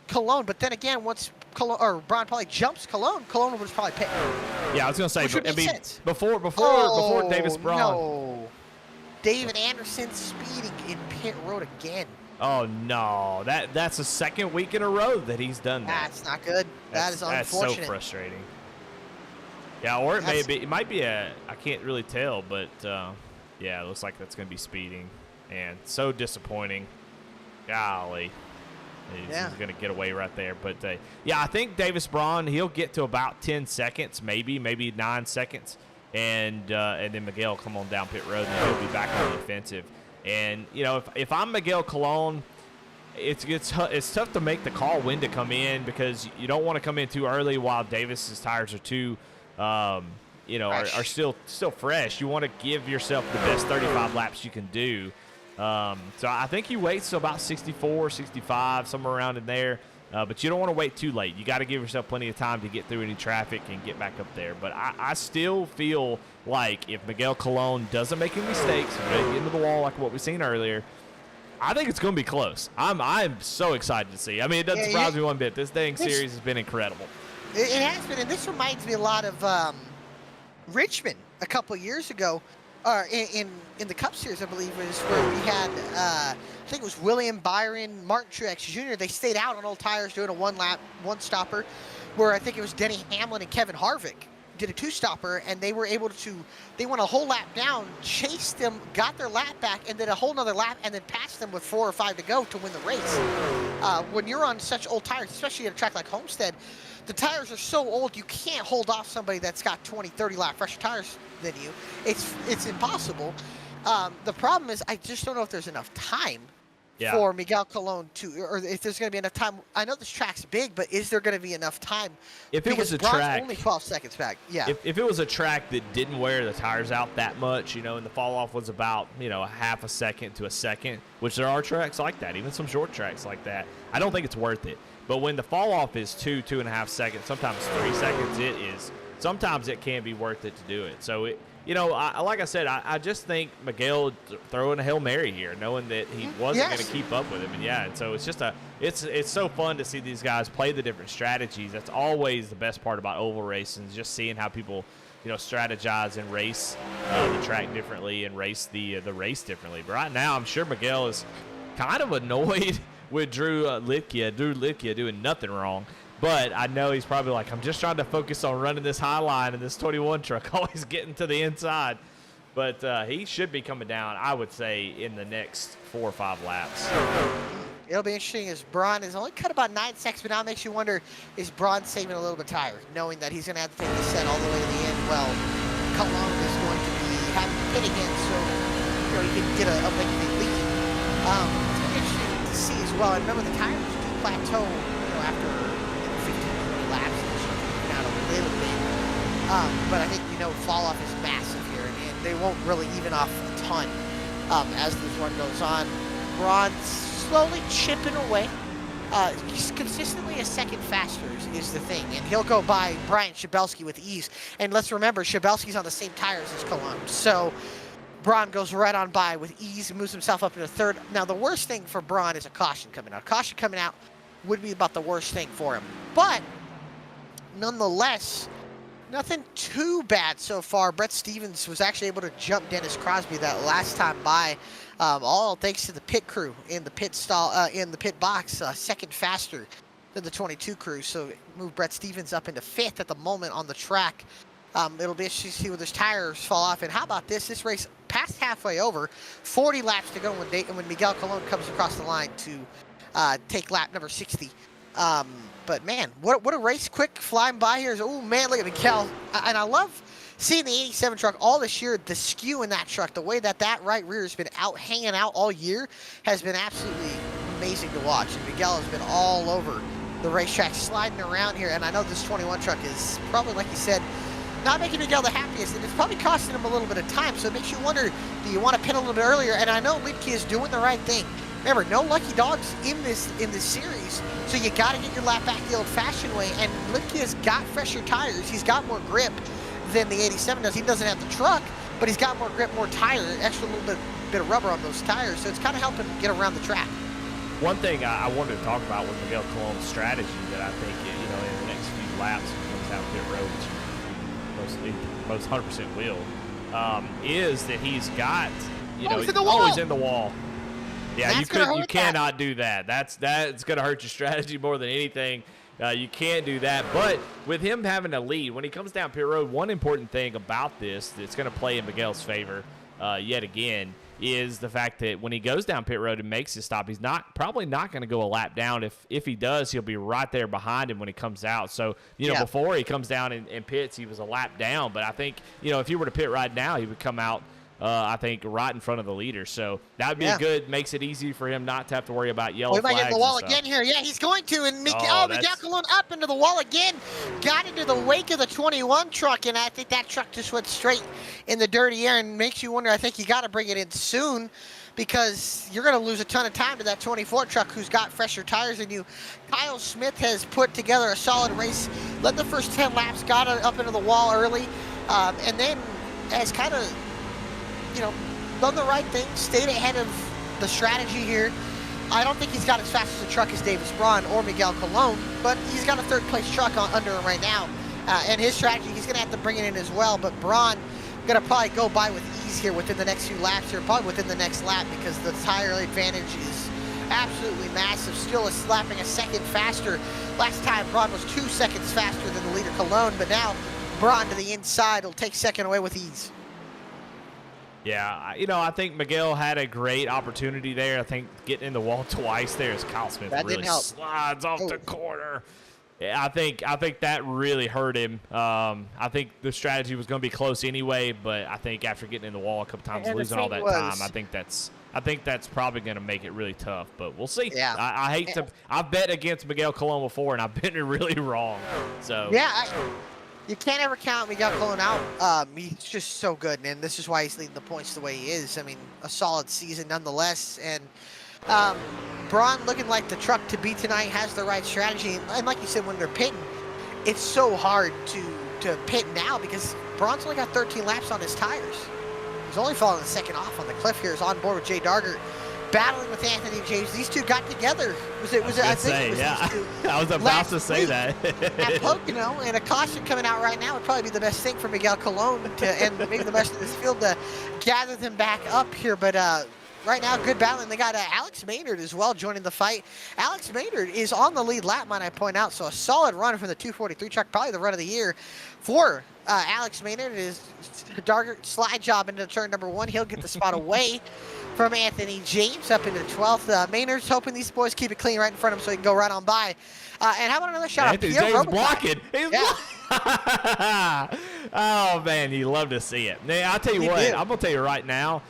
Colon. But then again, once Braun probably jumps Colon would probably pit. Yeah, I was going to say, before Davis Braun. No. David Anderson speeding in pit road again. Oh no, that's the second week in a row that he's done that. That's not good. That is unfortunate. That's so frustrating. Yeah, or it might be I can't really tell, but yeah, it looks like that's going to be speeding, and so disappointing. Golly. He's going to get away right there. But, yeah, I think Davis Braun, he'll get to about 10 seconds, maybe 9 seconds. And then Miguel will come on down pit road, and he'll be back on the offensive. And, if I'm Miguel Colon, it's tough to make the call when to come in because you don't want to come in too early while Davis's tires are too, are still fresh. You want to give yourself the best 35 laps you can do. So I think he waits till about 64, 65, somewhere around in there. But you don't want to wait too late. You got to give yourself plenty of time to get through any traffic and get back up there. But I still feel like if Miguel Colon doesn't make any mistakes, get into the wall like what we've seen earlier, I think it's going to be close. I'm so excited to see. I mean, it doesn't surprise me one bit. This dang series has been incredible. It has been, and this reminds me a lot of Richmond a couple years ago. In the Cup Series, I believe, was where we had, I think it was William Byron, Martin Truex Jr. They stayed out on old tires doing a one-stopper, where I think it was Denny Hamlin and Kevin Harvick did a two-stopper, and they were able to, they went a whole lap down, chased them, got their lap back, and then a whole nother lap, and then passed them with 4 or 5 to go to win the race. When you're on such old tires, especially at a track like Homestead, the tires are so old, you can't hold off somebody that's got 20, 30 lap fresher tires than you. It's impossible. The problem is I just don't know if there's enough time for Miguel Colon or if there's going to be enough time. I know this track's big, but is there going to be enough time? If it was a Braun's track, only 12 seconds back. Yeah. If it was a track that didn't wear the tires out that much, and the fall off was about, a half a second to a second, which there are tracks like that, even some short tracks like that, I don't think it's worth it. But when the fall off is 2.5 seconds, sometimes 3 seconds, sometimes it can be worth it to do it. So like I said, I just think Miguel throwing a Hail Mary here, knowing that he wasn't going to keep up with him. And so it's just it's so fun to see these guys play the different strategies. That's always the best part about oval racing, is just seeing how people, strategize and race the track differently and race the race differently. But right now, I'm sure Miguel is kind of annoyed with Drew Litkia doing nothing wrong. But I know he's probably like, I'm just trying to focus on running this high line in this 21 truck, always getting to the inside. But he should be coming down, I would say, in the next 4 or 5 laps. It'll be interesting as Braun is only cut about 9 seconds, but now it makes you wonder, is Braun saving a little bit of tire, knowing that he's going to have to take the set all the way to the end? Well, Colon is going to be having to pit again, so he can get a lengthy lead. It's going to be interesting to see as well. And remember, the tires do plateau, after 15-20 laps, and start to even out a little bit. But I think, fall off is massive here, and they won't really even off a ton as this run goes on. Braun's slowly chipping away. He's consistently a second faster is the thing, and he'll go by Brian Shabelski with ease. And let's remember, Shabelski's on the same tires as Colon, so Braun goes right on by with ease and moves himself up into third. Now, the worst thing for Braun is a caution coming out. Caution coming out would be about the worst thing for him, but nonetheless, nothing too bad so far. Brett Stevens was actually able to jump Dennis Crosby that last time by, all thanks to the pit crew in the pit stall, in the pit box, second faster than the 22 crew. So move Brett Stevens up into 5th at the moment on the track. It'll be interesting to see where those tires fall off. And how about this? This race past halfway over, 40 laps to go when Miguel Colon comes across the line to take lap number 60. But man, what a race! Quick flying by here. Oh man, look at Miguel. And I love seeing the 87 truck all this year. The skew in that truck, the way that right rear has been hanging out all year, has been absolutely amazing to watch. And Miguel has been all over the racetrack, sliding around here. And I know this 21 truck is probably, like you said, not making Miguel the happiest, and it's probably costing him a little bit of time. So it makes you wonder, do you want to pit a little bit earlier? And I know Liedtke is doing the right thing. Remember, no lucky dogs in this series, so you got to get your lap back the old-fashioned way. And Liedtke has got fresher tires. He's got more grip than the 87 does. He doesn't have the truck, but he's got more grip, more tire, extra little bit of rubber on those tires. So it's kind of helping him get around the track. One thing I wanted to talk about with Miguel Colon's strategy that I think, in the next few laps when he comes down pit road, which most 100% will, is that he's got, he's always in the wall. Yeah, you cannot do that. That's going to hurt your strategy more than anything. You can't do that. But with him having a lead, when he comes down pit road, one important thing about this that's going to play in Miguel's favor yet again is the fact that when he goes down pit road and makes his stop, he's probably not going to go a lap down. If he does, he'll be right there behind him when he comes out. So, before he comes down and pits, he was a lap down. But I think, if he were to pit right now, he would come out I think right in front of the leader. So that would be makes it easy for him not to have to worry about yellow flags. He might get in the wall again here. Yeah, he's going to. And Miguel Colon up into the wall again. Got into the wake of the 21 truck, and I think that truck just went straight in the dirty air and makes you wonder. I think you got to bring it in soon, because you're going to lose a ton of time to that 24 truck who's got fresher tires than you. Kyle Smith has put together a solid race, led the first 10 laps, got up into the wall early, and then has kind of, done the right thing, stayed ahead of the strategy here. I don't think he's got as fast as a truck as Davis Braun or Miguel Colon, but he's got a third-place truck under him right now. And his strategy, he's going to have to bring it in as well. But Braun going to probably go by with ease here within the next few laps here, probably within the next lap, because the tire advantage is absolutely massive. Still slapping a second faster. Last time, Braun was 2 seconds faster than the leader Colon, but now Braun to the inside will take second away with ease. Yeah, I think Miguel had a great opportunity there. I think getting in the wall twice there as Kyle Smith really slides off the corner. Yeah, I think that really hurt him. I think the strategy was going to be close anyway, but I think after getting in the wall a couple times, losing all that time, I think I think that's probably going to make it really tough, but we'll see. Yeah. I hate to. I've bet against Miguel Colon before, and I've been really wrong. So Yeah, you can't ever count Miguel Colon out. He's just so good, and this is why he's leading the points the way he is. I mean, a solid season nonetheless. And Braun looking like the truck to beat tonight, has the right strategy. And like you said, when they're pitting, it's so hard to pit now because Braun's only got 13 laps on his tires. He's only falling the second off on the cliff here. He's on board with Jay Dargert, battling with Anthony James. These two got together. I think it was these two. I was about to say that. At Pocono, and a caution coming out right now would probably be the best thing for Miguel Colon and maybe the rest of this field to gather them back up here. But right now, good battling. They got Alex Maynard as well joining the fight. Alex Maynard is on the lead lap, might I point out, so a solid run from the 243 truck, probably the run of the year for Alex Maynard. Is Dargert slide job into turn number 1. He'll get the spot away from Anthony James up into 12th. Maynard's hoping these boys keep it clean right in front of him so he can go right on by. And how about another shot? Anthony James blocking. Oh, man, you love to see it. Now, I'll tell you what, I'm going to tell you right now.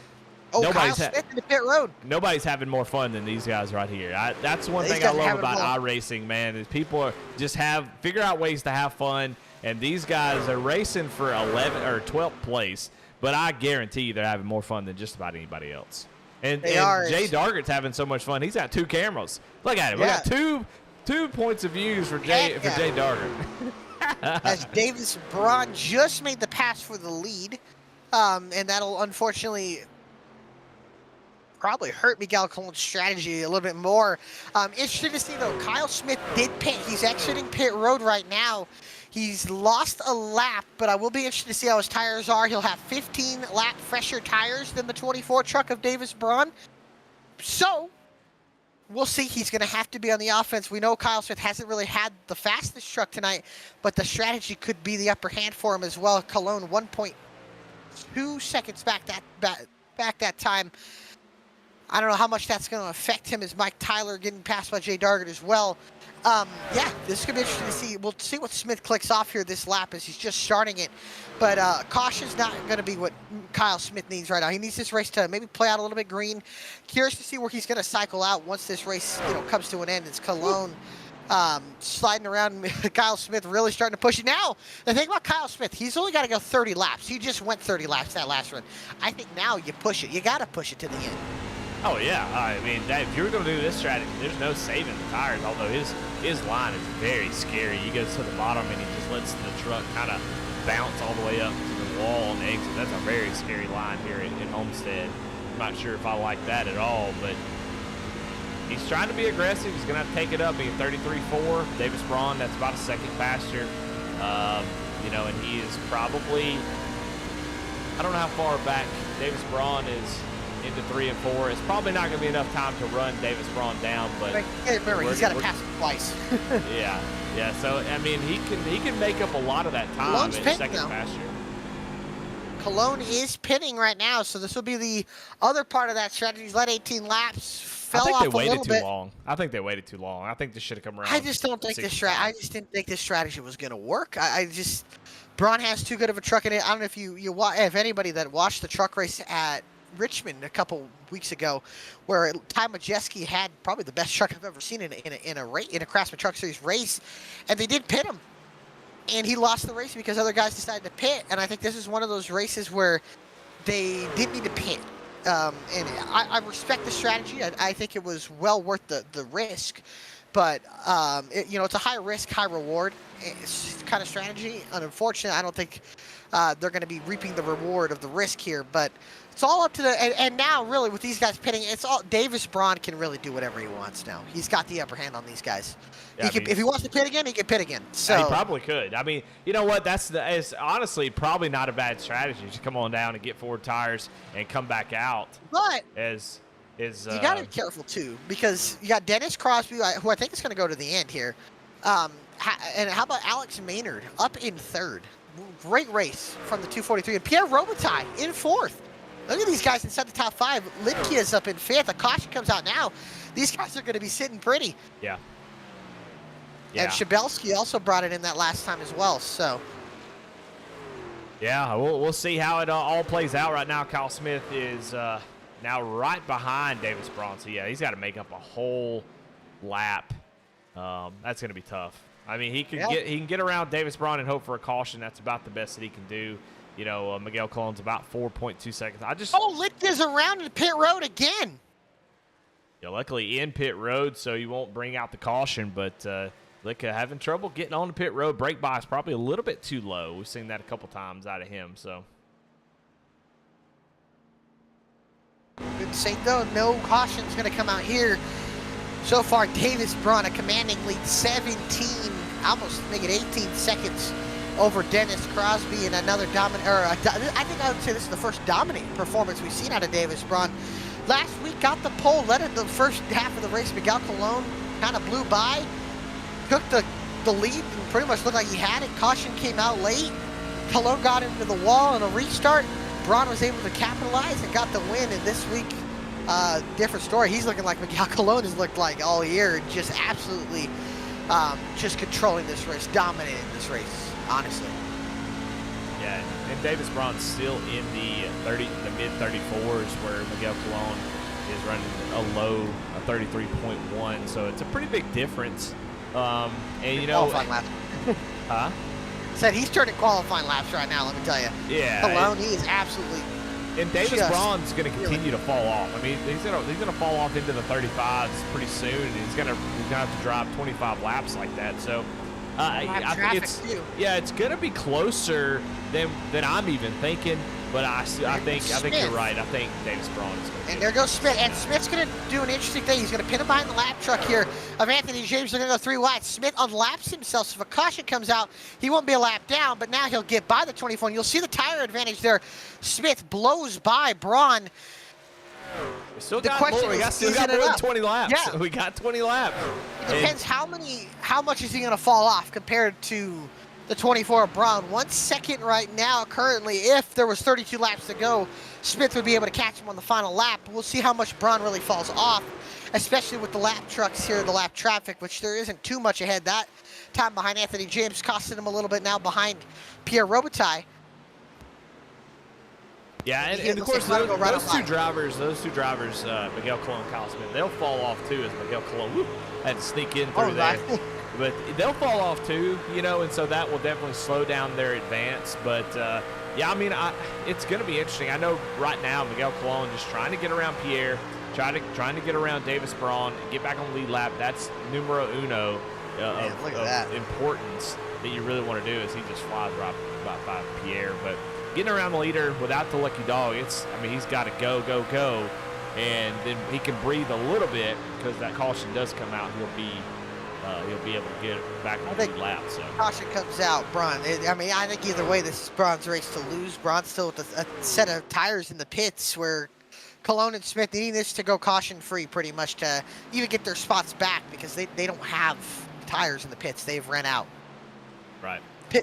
Oh, Kyle Smith in the pit road. Nobody's having more fun than these guys right here. That's one thing I love about iRacing, man, is people just figure out ways to have fun. And these guys are racing for 11th or 12th place, but I guarantee you they're having more fun than just about anybody else. And Jay Dargert's having so much fun. He's got 2 cameras. Look at him. Yeah. We got two points of views for Jay Dargert. As Davis Braun just made the pass for the lead, and that'll unfortunately probably hurt Miguel Colon's strategy a little bit more. Interesting to see, though, Kyle Smith did pit. He's exiting pit road right now. He's lost a lap, but I will be interested to see how his tires are. He'll have 15 lap fresher tires than the 24 truck of Davis Braun. So we'll see. He's going to have to be on the offense. We know Kyle Smith hasn't really had the fastest truck tonight, but the strategy could be the upper hand for him as well. Cologne 1.2 seconds back that time. I don't know how much that's going to affect him as Mike Tyler getting passed by Jay Dargert as well. Yeah, this is going to be interesting to see. We'll see what Smith clicks off here this lap as he's just starting it. But caution's not going to be what Kyle Smith needs right now. He needs this race to maybe play out a little bit green. Curious to see where he's going to cycle out once this race comes to an end. It's Cologne sliding around. Kyle Smith really starting to push it. Now, the thing about Kyle Smith, he's only got to go 30 laps. He just went 30 laps that last run. I think now you push it. You got to push it to the end. Oh, yeah. I mean, if you were going to do this strategy, there's no saving the tires, although his line is very scary. He goes to the bottom, and he just lets the truck kind of bounce all the way up to the wall on the exit. That's a very scary line here in Homestead. I'm not sure if I like that at all, but he's trying to be aggressive. He's going to have to take it up. Being 33-4, Davis Braun, that's about a second faster. And he is probably, I don't know how far back Davis Braun is into 3 and 4. It's probably not going to be enough time to run Davis Braun down, but remember, he's got to pass him twice. yeah. So I mean, he can make up a lot of that time Cologne's in second faster. Cologne is pitting right now, so this will be the other part of that strategy. He's led 18 laps. Fell off a little bit. I think they waited too long. I think they waited too long. I think this should have come around. I just don't think I just didn't think this strategy was going to work. Braun has too good of a truck in it. I don't know if anybody that watched the truck race at Richmond a couple weeks ago, where Ty Majeski had probably the best truck I've ever seen in a Craftsman Truck Series race, and they did pit him, and he lost the race because other guys decided to pit. And I think this is one of those races where they didn't need to pit. And I respect the strategy. I think it was well worth the risk, but it's a high risk, high reward kind of strategy. And unfortunately, I don't think they're going to be reaping the reward of the risk here. But it's all up to and now really with these guys pitting, it's all Davis Braun can really do whatever he wants now. He's got the upper hand on these guys. Yeah, if he wants to pit again, he can pit again. So he probably could. I mean, you know what? It's honestly probably not a bad strategy to come on down and get 4 tires and come back out. But you got to be careful too, because you got Dennis Crosby, who I think is going to go to the end here. And how about Alex Maynard up in 3rd? Great race from the 243, and Pierre Robitaille in 4th. Look at these guys inside the top 5. Lipkia's up in 5th. A caution comes out now. These guys are going to be sitting pretty. Yeah. And Shabelsky also brought it in that last time as well. So. Yeah, we'll see how it all plays out right now. Kyle Smith is now right behind Davis Braun. So, yeah, he's got to make up a whole lap. That's going to be tough. I mean, he can get around Davis Braun and hope for a caution. That's about the best that he can do. You know, Miguel Colon's about 4.2 seconds. Litka's around the pit road again. Yeah, luckily in pit road, so you won't bring out the caution. But Litka having trouble getting on the pit road. Brake bias probably a little bit too low. We've seen that a couple times out of him. So. Good to say, though, no caution's going to come out here. So far, Davis Braun, a commanding lead, 17, almost make it 18 seconds over Dennis Crosby, and another dominant, I think I would say this is the first dominating performance we've seen out of Davis Braun. Last week, got the pole, led it the first half of the race. Miguel Colon kind of blew by, took the lead, and pretty much looked like he had it. Caution came out late. Colon got into the wall in a restart. Braun was able to capitalize and got the win, and this week, different story. He's looking like Miguel Colon has looked like all year, just absolutely just controlling this race, dominating this race, honestly. Yeah, and Davis Braun's still in the mid-34s, where Miguel Colon is running a low, a 33.1, so it's a pretty big difference. And you know, huh? Said he's turning qualifying laps right now, let me tell you. Yeah. Colon, he is absolutely. And Davis Braun's going to continue to fall off. I mean, he's going to fall off into the 35s pretty soon, and he's going to have to drive 25 laps like that. So I think it's going to be closer than I'm even thinking. But I think you're right. I think Davis Braun is going to. And there goes Smith. And Smith's going to do an interesting thing. He's going to pin him behind the lap truck here of Anthony James. They're going to go 3 wide. Smith unlaps himself. So if a caution comes out, he won't be a lap down. But now he'll get by the 24. And you'll see the tire advantage there. Smith blows by Braun. We still got more. We still got more than 20 laps. Yeah. We got 20 laps. It depends how much is he going to fall off compared to the 24 of Braun. 1 second right now, currently. If there was 32 laps to go, Smith would be able to catch him on the final lap. We'll see how much Braun really falls off, especially with the lap trucks here, the lap traffic, which there isn't too much ahead. That time behind Anthony James costing him a little bit now behind Pierre Robitaille. Yeah, and of course, those two drivers, Miguel Colon and Kyle Smith, they'll fall off too, as Miguel Colon had to sneak in through there. But they'll fall off too, you know, and so that will definitely slow down their advance. But, yeah, I mean, it's going to be interesting. I know right now Miguel Colon just trying to get around Pierre, trying to get around Davis Braun, get back on the lead lap. That's numero uno of importance that you really want to do, is he just flies right by Pierre. But getting around the leader without the lucky dog, he's got to go, and then he can breathe a little bit, because that caution does come out. He'll be able to get back on the lap. So caution comes out, Braun. I think either way, this is Braun's race to lose. Braun's still with a set of tires in the pits, where Colon and Smith needing this to go caution-free pretty much to even get their spots back, because they don't have tires in the pits. They've run out. Right.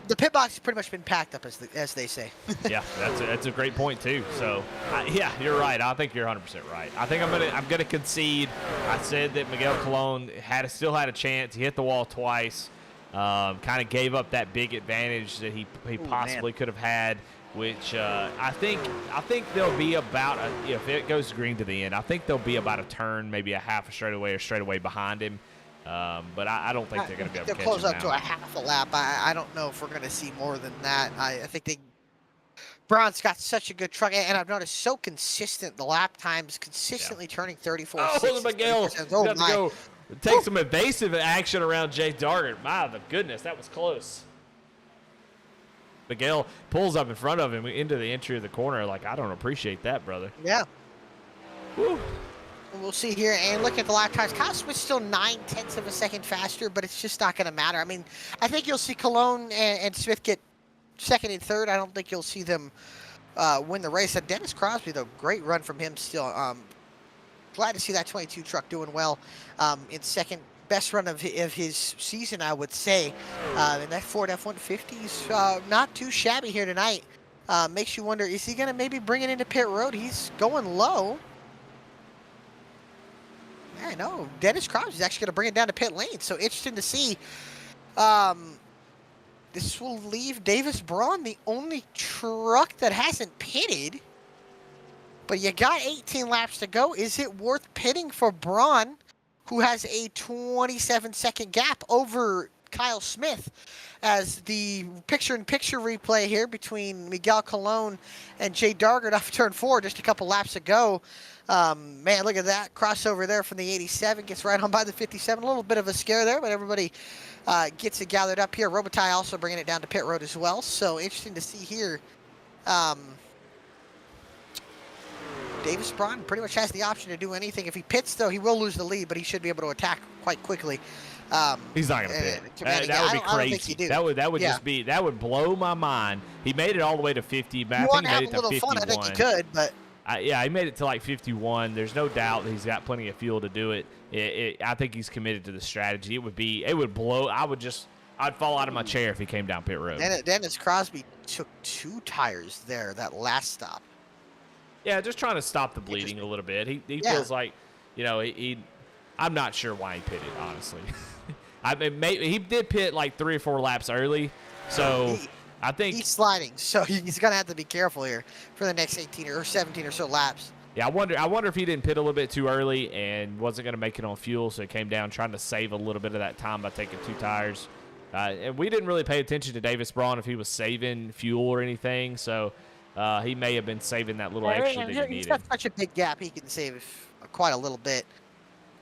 The pit box has pretty much been packed up, as they say. Yeah, that's a great point too. So, yeah, you're right. I think you're 100% right. I think I'm gonna concede. I said that Miguel Colon still had a chance. He hit the wall twice. Kind of gave up that big advantage that he possibly could have had. Which I think there'll be about if it goes green to the end, I think there'll be about a turn, maybe a half a straightaway or straightaway behind him. But I don't think they're going to be able to catch him now. They'll close up to a half a lap. I don't know if we're going to see more than that. I think Braun's got such a good truck, and I've noticed so consistent. The lap times consistently turning 34. Oh, Miguel got to go take some evasive action around Jay Dargert. My goodness, that was close. Miguel pulls up in front of him into the entry of the corner. Like, I don't appreciate that, brother. Yeah. Woo. We'll see here, and look at the lap times. Kyle Smith's still 9/10 of a second faster, but it's just not going to matter. I mean, I think you'll see Colon and Smith get second and third. I don't think you'll see them win the race. And Dennis Crosby, though, great run from him still. Glad to see that 22 truck doing well in second. Best run of his season, I would say. And that Ford F-150 is not too shabby here tonight. Makes you wonder, is he going to maybe bring it into pit road? He's going low. Yeah, no, Dennis Crosby's actually going to bring it down to pit lane. So interesting to see. This will leave Davis Braun the only truck that hasn't pitted. But you got 18 laps to go. Is it worth pitting for Braun, who has a 27-second gap over Kyle Smith, as the picture-in-picture replay here between Miguel Colon and Jay Dargard off turn 4 just a couple laps ago. Man, look at that crossover there from the 87, gets right on by the 57. A little bit of a scare there, but everybody gets it gathered up here. Robitaille also bringing it down to pit road as well. So interesting to see here. Davis Braun pretty much has the option to do anything. If he pits, though, he will lose the lead, but he should be able to attack quite quickly. He's not going to pit. That would be crazy. That would blow my mind. He made it all the way to 50. But I think he made it to 51. Fun. I think he could, but yeah, he made it to like 51. There's no doubt that he's got plenty of fuel to do it. I think he's committed to the strategy. It would blow. I'd fall out of my chair if he came down pit road. Dennis Crosby took 2 tires there that last stop. Yeah, just trying to stop the bleeding a little bit. He feels like, I'm not sure why he pitted, honestly. I mean, he did pit like 3 or 4 laps early, so I think he's sliding. So he's gonna have to be careful here for the next 18 or 17 or so laps. Yeah, I wonder if he didn't pit a little bit too early and wasn't gonna make it on fuel, so he came down trying to save a little bit of that time by taking 2 tires. And we didn't really pay attention to Davis Braun if he was saving fuel or anything, so he may have been saving that little extra that he needed. He's got such a big gap; he can save quite a little bit.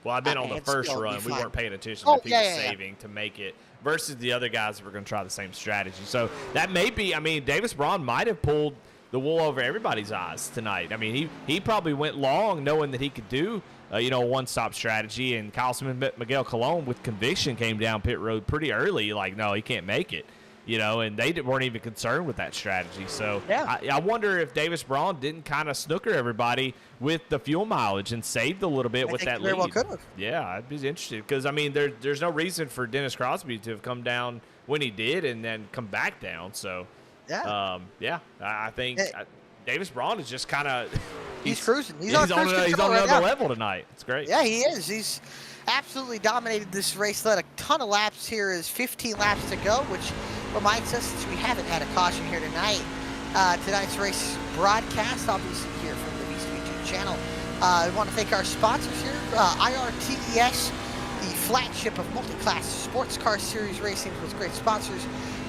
Well, I've been on the first run. We weren't paying attention to if he was saving to make it versus the other guys that were going to try the same strategy. So that may be, I mean, Davis Braun might have pulled the wool over everybody's eyes tonight. I mean, he probably went long knowing that he could do, a one-stop strategy. And Kyle Smith, Miguel Colon with conviction came down pit road pretty early. Like, no, he can't make it. And they weren't even concerned with that strategy. So I wonder if Davis Braun didn't kind of snooker everybody with the fuel mileage and saved a little bit with that lead. Well could have. Yeah, I'd be interested because, I mean, there's no reason for Dennis Crosby to have come down when he did and then come back down. So, I think Davis Braun is just kind of he's cruising. He's on another level tonight. It's great. Yeah, he is. He's absolutely dominated this race. Led a ton of laps here. Is 15 laps to go, which reminds us that we haven't had a caution here tonight. Tonight's race broadcast, obviously, here from the Beast YouTube channel. I want to thank our sponsors here, IRTES, the flagship of multi-class sports car series racing with great sponsors,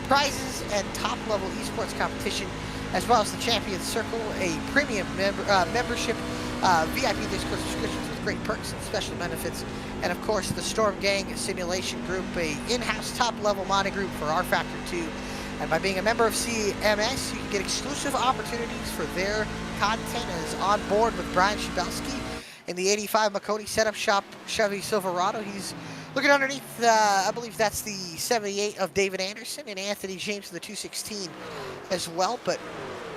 prizes, and top-level esports competition, as well as the Champions Circle, a premium membership, VIP Discord subscriptions with great perks and special benefits, and of course the Storm Gang Simulation Group, a in-house top-level modding group for R Factor 2. And by being a member of CMS, you can get exclusive opportunities for their content as on board with Brian Shabelsky in the 85 Makoni Setup Shop Chevy Silverado. He's looking underneath, I believe that's the 78 of David Anderson and Anthony James in the 216 as well. But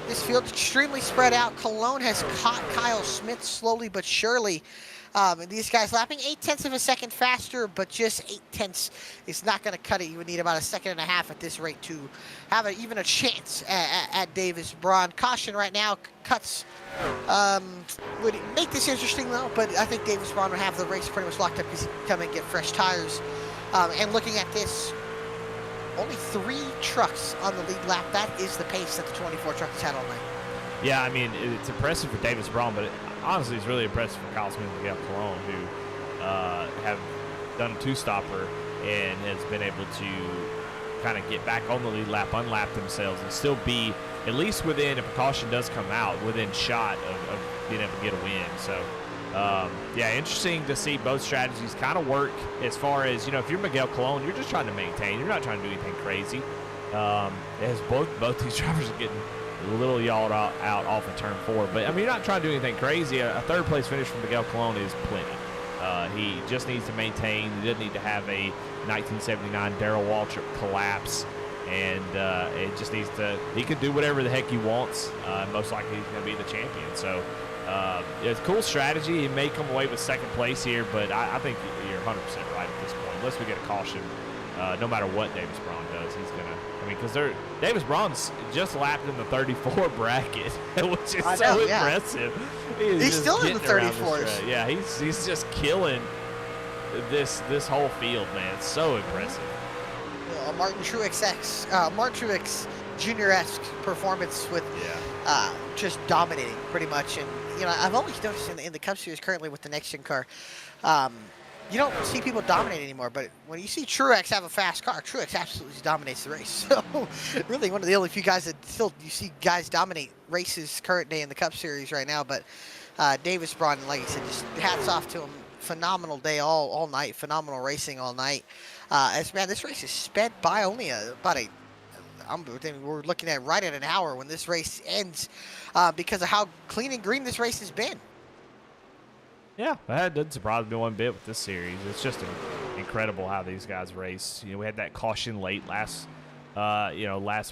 this field extremely spread out. Cologne has caught Kyle Smith slowly but surely. And these guys lapping 0.8 of a second faster, but just 0.8 is not going to cut it. You would need about 1.5 seconds at this rate to have even a chance at Davis Braun. Caution right now cuts would make this interesting though, but I think Davis Braun would have the race pretty much locked up because he can come and get fresh tires. And looking at this, only 3 trucks on the lead lap. That is the pace that the 24 truck has had all night. Yeah, I mean, it's impressive for Davis Braun, but honestly, it's really impressive for Kyle Smith and Miguel Colon, who have done a 2-stopper and has been able to kind of get back on the lead lap, unlap themselves, and still be at least within, if a caution does come out, within shot of being able to get a win. So, interesting to see both strategies kind of work as far as, if you're Miguel Colon, you're just trying to maintain. You're not trying to do anything crazy. As both these drivers are getting a little yawed out off of turn 4. But, I mean, you're not trying to do anything crazy. A third-place finish from Miguel Colon is plenty. He just needs to maintain. He doesn't need to have a 1979 Darrell Waltrip collapse. And it just needs to – he can do whatever the heck he wants. Most likely he's going to be the champion. So, it's a cool strategy. He may come away with second place here, but I think you're 100% right at this point. Unless we get a caution, no matter what Davis Braun does, he's going to – I mean, because Davis Braun's just lapped in the 34 bracket, which is so impressive. He's still in the 34s. Yeah, he's just killing this whole field, man. It's so impressive. Martin Truex Jr.-esque performance with just dominating pretty much, and you know, I've always noticed in the Cup Series currently with the next gen car, you don't see people dominate anymore. But when you see Truex have a fast car, Truex absolutely dominates the race. So really one of the only few guys that still you see guys dominate races current day in the Cup Series right now. But Davis Braun, like I said, just hats off to him. Phenomenal day all night. Phenomenal racing all night. Man, this race is sped by only we're looking at right at an hour when this race ends because of how clean and green this race has been. Yeah, that doesn't surprise me one bit with this series. It's just incredible how these guys race. You know, we had that caution late last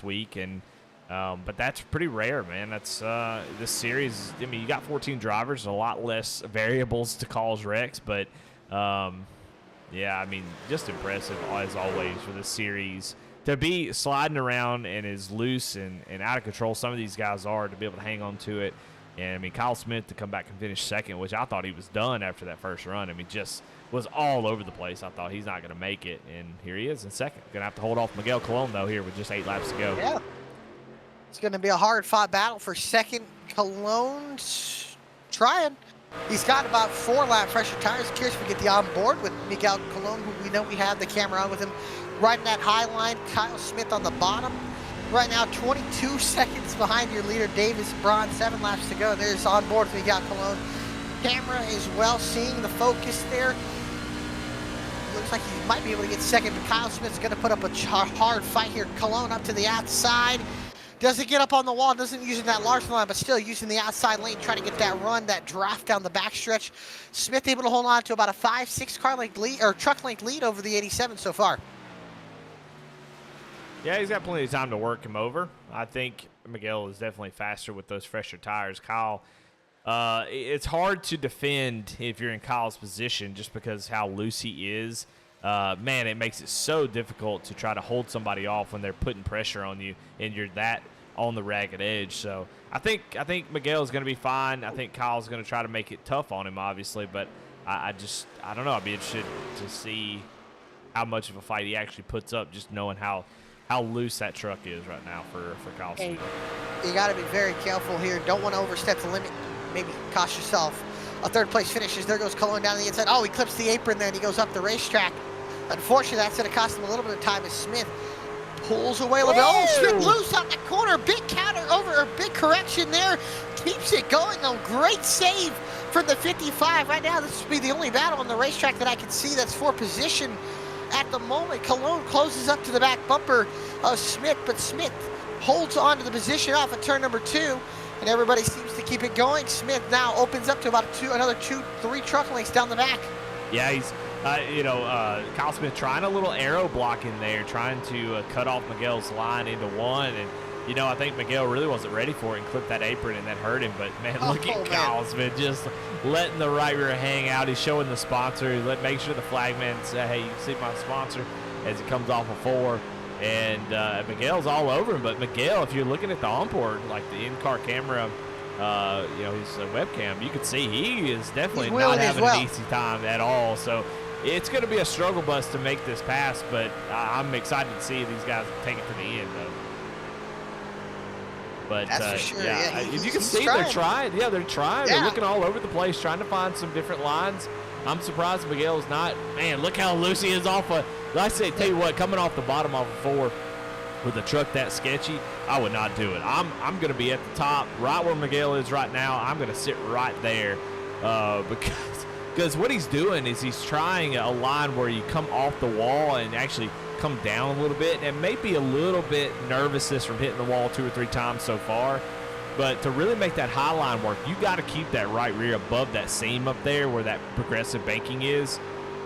week, and but that's pretty rare, man. That's this series. I mean, you got 14 drivers, a lot less variables to cause wrecks, but yeah, I mean, just impressive as always for this series to be sliding around and as loose and out of control some of these guys are, to be able to hang on to it. And I mean, Kyle Smith to come back and finish second, which I thought he was done after that first run. I mean, just was all over the place. I thought he's not going to make it, and here he is in second. Going to have to hold off Miguel Colon, though, here with just 8 laps to go. Yeah. It's going to be a hard-fought battle for second. Colon's trying. He's got about 4 lap pressure tires. Curious if we get the on board with Miguel Colon, who we know we have the camera on with him, riding that high line. Kyle Smith on the bottom. Right now, 22 seconds behind your leader, Davis Braun. 7 laps to go. There's on board with Miguel Colon. Camera is well seeing the focus there. Looks like he might be able to get second, but Kyle Smith's going to put up a hard fight here. Colon up to the outside. Doesn't get up on the wall, doesn't use that large line, but still using the outside lane, trying to get that run, that draft down the backstretch. Smith able to hold on to about a 5-6 car length lead, or truck length lead over the 87 so far. Yeah, he's got plenty of time to work him over. I think Miguel is definitely faster with those fresher tires. Kyle, it's hard to defend if you're in Kyle's position just because how loose he is. Man, it makes it so difficult to try to hold somebody off when they're putting pressure on you and you're that on the ragged edge. So I think Miguel is going to be fine. I think Kyle's going to try to make it tough on him, obviously, but I don't know. I'd be interested to see how much of a fight he actually puts up, just knowing how loose that truck is right now for Kyle Smith. You got to be very careful here. Don't want to overstep the limit. Maybe cost yourself a third place finishes. There goes Colon down the inside. Oh, he clips the apron there and he goes up the racetrack. Unfortunately, that's going to cost him a little bit of time as Smith pulls away a little bit. Oh, Smith loose on the corner. Big counter over, or big correction there. Keeps it going though. Great save from the 55. Right now, this would be the only battle on the racetrack that I can see that's for position at the moment. Colon closes up to the back bumper of Smith, but Smith holds on to the position off at turn number 2, and everybody seems to keep it going. Smith now opens up to about another 2-3 truck lengths down the back. Yeah, he's, Kyle Smith trying a little arrow block in there, trying to cut off Miguel's line into one, and I think Miguel really wasn't ready for it and clipped that apron, and that hurt him. But man, look at Kyle Smith just letting the right rear hang out. He's showing the sponsor. Make sure the flagman say, "Hey, you can see my sponsor," as it comes off of 4. And Miguel's all over him. But Miguel, if you're looking at the onboard, like the in-car camera, his webcam, you can see he is definitely not having an easy time at all. So it's going to be a struggle bus to make this pass. But I'm excited to see these guys take it to the end, though. But that's for sure. Yeah, you can see they're trying. Yeah, they're trying. Yeah. They're looking all over the place, trying to find some different lines. I'm surprised Miguel's not. Man, look how loose he is off of. Like I say, tell you what, coming off the bottom of a 4 with a truck that sketchy, I would not do it. I'm going to be at the top, right where Miguel is right now. I'm going to sit right there because what he's doing is he's trying a line where you come off the wall and actually come down a little bit, and maybe a little bit nervousness from hitting the wall 2 or 3 times so far. But to really make that high line work, you got to keep that right rear above that seam up there where that progressive banking is.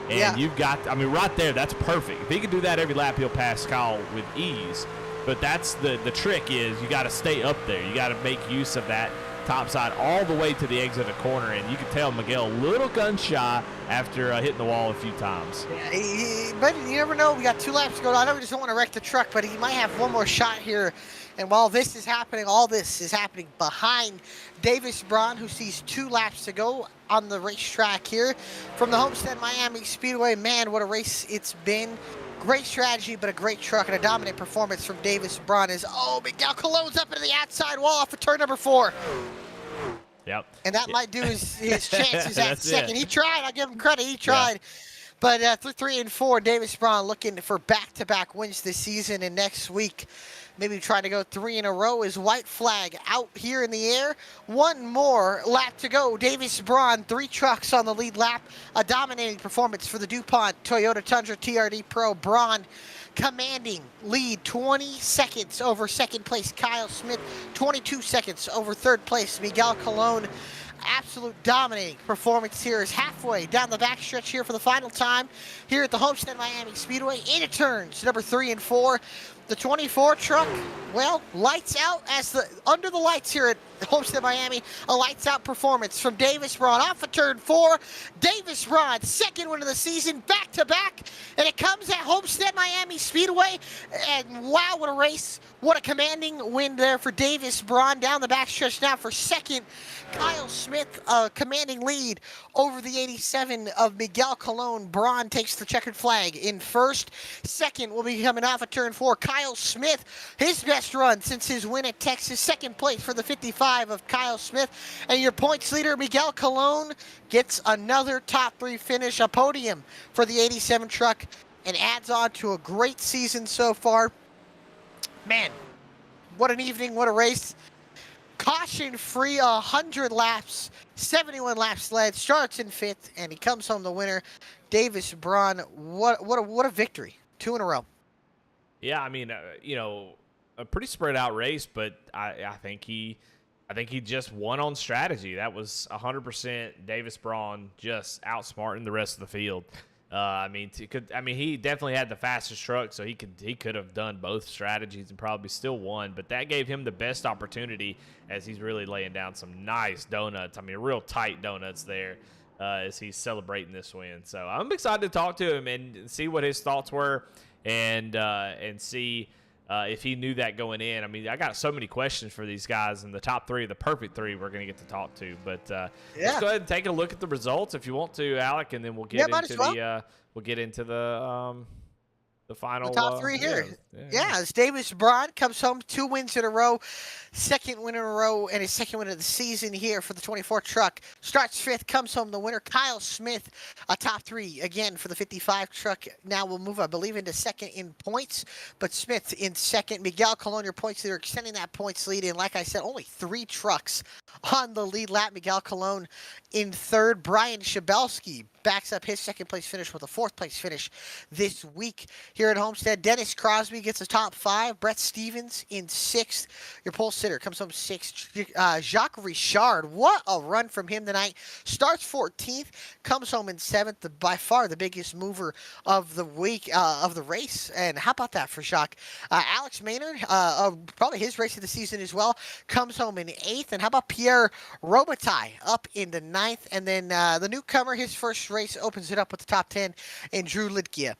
And you've got, right there, that's perfect. If he can do that every lap, he'll pass Kyle with ease. But that's the trick is you got to stay up there. You got to make use of that top side all the way to the exit of the corner. And you can tell Miguel a little gun shy after hitting the wall a few times. Yeah, but you never know. We got 2 laps to go. I know we just don't want to wreck the truck, but he might have one more shot here. And while this is happening, all this is happening behind Davis Braun, who sees 2 laps to go on the racetrack here from the Homestead-Miami Speedway. Man, what a race it's been. Great strategy, but a great truck and a dominant performance from Davis Braun. Miguel Colon's up into the outside wall off of turn number 4. Yep. And that might do his chances at second. It. He tried. I'll give him credit. He tried. Yeah. But 3 and 4, Davis Braun looking for back-to-back wins this season, and next week maybe trying to go 3 in a row. Is white flag out here in the air. One more lap to go. Davis Braun, 3 trucks on the lead lap. A dominating performance for the DuPont Toyota Tundra TRD Pro. Braun commanding lead, 20 seconds over second place Kyle Smith, 22 seconds over third place Miguel Colon. Absolute dominating performance here is halfway down the backstretch here for the final time here at the Homestead-Miami Speedway. Into turns number 3 and 4. The 24 truck, well, lights out as under the lights here at Homestead-Miami. A lights out performance from Davis Braun off of turn 4. Davis Braun, second win of the season, back to back, and it comes at Homestead-Miami Speedway. And wow, what a race! What a commanding win there for Davis Braun. Down the backstretch now for second, Kyle Smith, commanding lead over the 87 of Miguel Colon. Braun takes the checkered flag in first. Second will be coming off of turn 4. Kyle Smith, his best run since his win at Texas. Second place for the 55 of Kyle Smith. And your points leader, Miguel Colon, gets another top 3 finish, a podium for the 87 truck, and adds on to a great season so far. Man, what an evening, what a race. Caution-free, 100 laps, 71 laps led, starts in 5th, and he comes home the winner. Davis Braun, what a victory. 2 in a row. Yeah, I mean, a pretty spread out race, but I think he just won on strategy. That was 100% Davis Braun just outsmarting the rest of the field. He definitely had the fastest truck, so he could have done both strategies and probably still won. But that gave him the best opportunity as he's really laying down some nice donuts. I mean, real tight donuts there as he's celebrating this win. So I'm excited to talk to him and see what his thoughts were and see if he knew that going in. I mean, I got so many questions for these guys, and the top 3, the perfect 3, we're going to get to talk to. But let's go ahead and take a look at the results if you want to, Alec, and then we'll get into the final. The top 3 here. Yeah, as Davis Braun comes home 2 wins in a row, second win in a row, and his second win of the season here for the 24 truck. Starts 5th, comes home the winner. Kyle Smith, a top 3 again for the 55 truck. Now we'll move, I believe, into second in points, but Smith in second. Miguel Colon, your points leader, extending that points lead. And like I said, only 3 trucks on the lead lap. Miguel Colon in third. Brian Shabelski backs up his second place finish with a 4th place finish this week here at Homestead. Dennis Crosby gets a top 5. Brett Stevens in 6th. Your pole sitter comes home 6th. Jacques Richard, what a run from him tonight. Starts 14th, comes home in 7th. By far the biggest mover of the week, of the race. And how about that for Jacques? Alex Maynard, probably his race of the season as well, comes home in 8th. And how about Pierre Robitaille up in the 9th? And then the newcomer, his first race, opens it up with the top 10 in Drew Lidgia.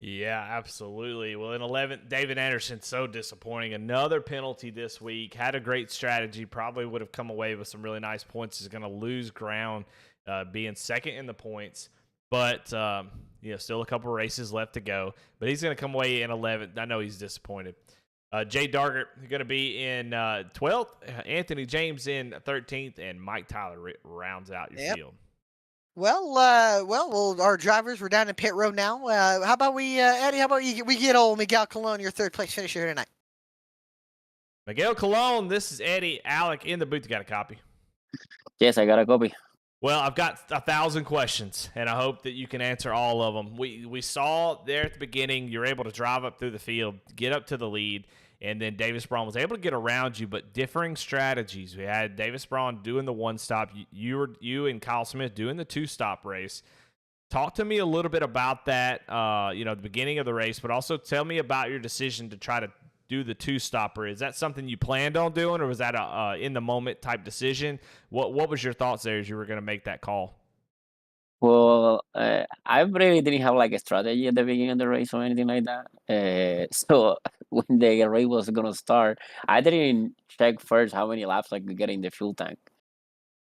Yeah, absolutely. Well, in 11th, David Anderson, so disappointing. Another penalty this week. Had a great strategy. Probably would have come away with some really nice points. He's going to lose ground being second in the points. But, still a couple races left to go. But he's going to come away in 11th. I know he's disappointed. Jay Dargert going to be in 12th. Anthony James in 13th. And Mike Tyler rounds out your field. Well, our drivers, we're down in pit road now. How about we, Eddie, we get old Miguel Colon, your 3rd place finisher here tonight? Miguel Colon, this is Eddie. Alec, in the booth, you got a copy? Yes, I got a copy. Well, I've got 1,000 questions, and I hope that you can answer all of them. We saw there at the beginning, you're able to drive up through the field, get up to the lead, and then Davis Braun was able to get around you, but differing strategies. We had Davis Braun doing the 1-stop. You and Kyle Smith doing the 2-stop race. Talk to me a little bit about that, the beginning of the race, but also tell me about your decision to try to do the 2-stopper. Is that something you planned on doing, or was that a in-the-moment type decision? What was your thoughts there as you were going to make that call? Well, I really didn't have like a strategy at the beginning of the race or anything like that. So when the race was gonna start, I didn't check first how many laps I could get in the fuel tank.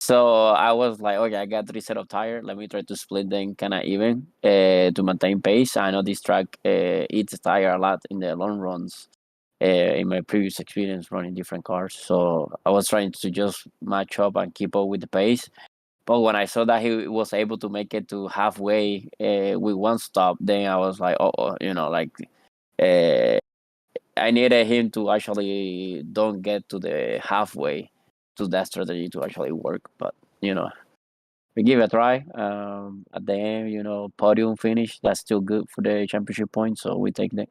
So I was like, okay, I got 3 set of tires. Let me try to split them kind of even to maintain pace. I know this track eats tire a lot in the long runs. in my previous experience running different cars. So I was trying to just match up and keep up with the pace. But when I saw that he was able to make it to halfway with one stop, then I was like, oh, like uh, I needed him to actually don't get to the halfway to that strategy to actually work. But we give it a try. At the end, podium finish. That's still good for the championship points. So we take that.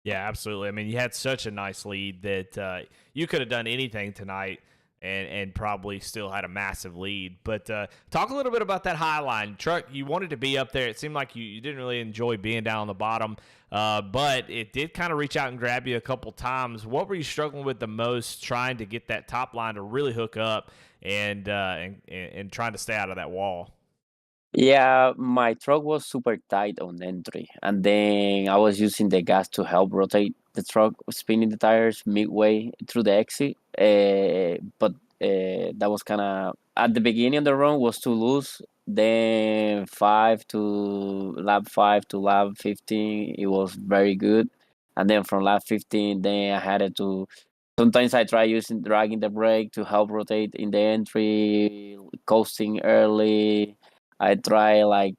Yeah, absolutely. I mean, you had such a nice lead that you could have done anything tonight and probably still had a massive lead. But talk a little bit about that high line truck. You wanted to be up there. It seemed like you didn't really enjoy being down on the bottom, but it did kind of reach out and grab you a couple times. What were you struggling with the most trying to get that top line to really hook up and trying to stay out of that wall? Yeah, my truck was super tight on entry, and then I was using the gas to help rotate the truck, spinning the tires midway through the exit. But that was kind of at the beginning of the run was too loose. Then lap 15, it was very good, and then from lap 15, then I had it to. Sometimes I try using dragging the brake to help rotate in the entry, coasting early. I try like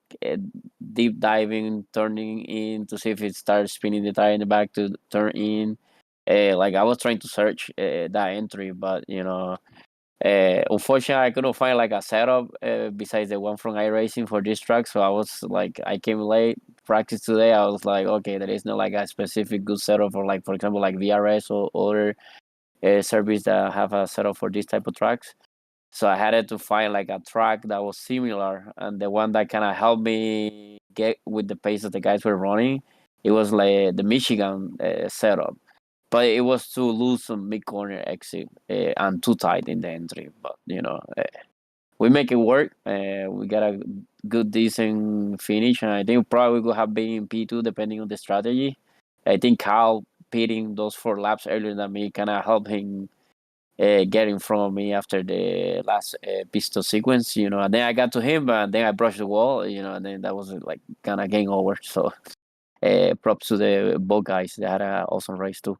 deep diving, turning in to see if it starts spinning the tire in the back to turn in. Like I was trying to search that entry, but unfortunately, I couldn't find like a setup besides the one from iRacing for this track. So I was like, I came late practice today. I was like, okay, there is no like a specific good setup for like, for example, like VRS or other service that have a setup for this type of tracks. So I had to find like a track that was similar, and the one that kind of helped me get with the pace that the guys were running. It was like the Michigan setup, but it was too loose on mid corner exit and too tight in the entry. But we make it work. We got a good, decent finish, and I think probably we could have been in P2 depending on the strategy. I think Kyle pitting those 4 laps earlier than me kind of helped him get in front of me after the last pistol sequence, and then I got to him, and then I brushed the wall, and then that was like kind of game over. So props to the both guys. They had an awesome race too.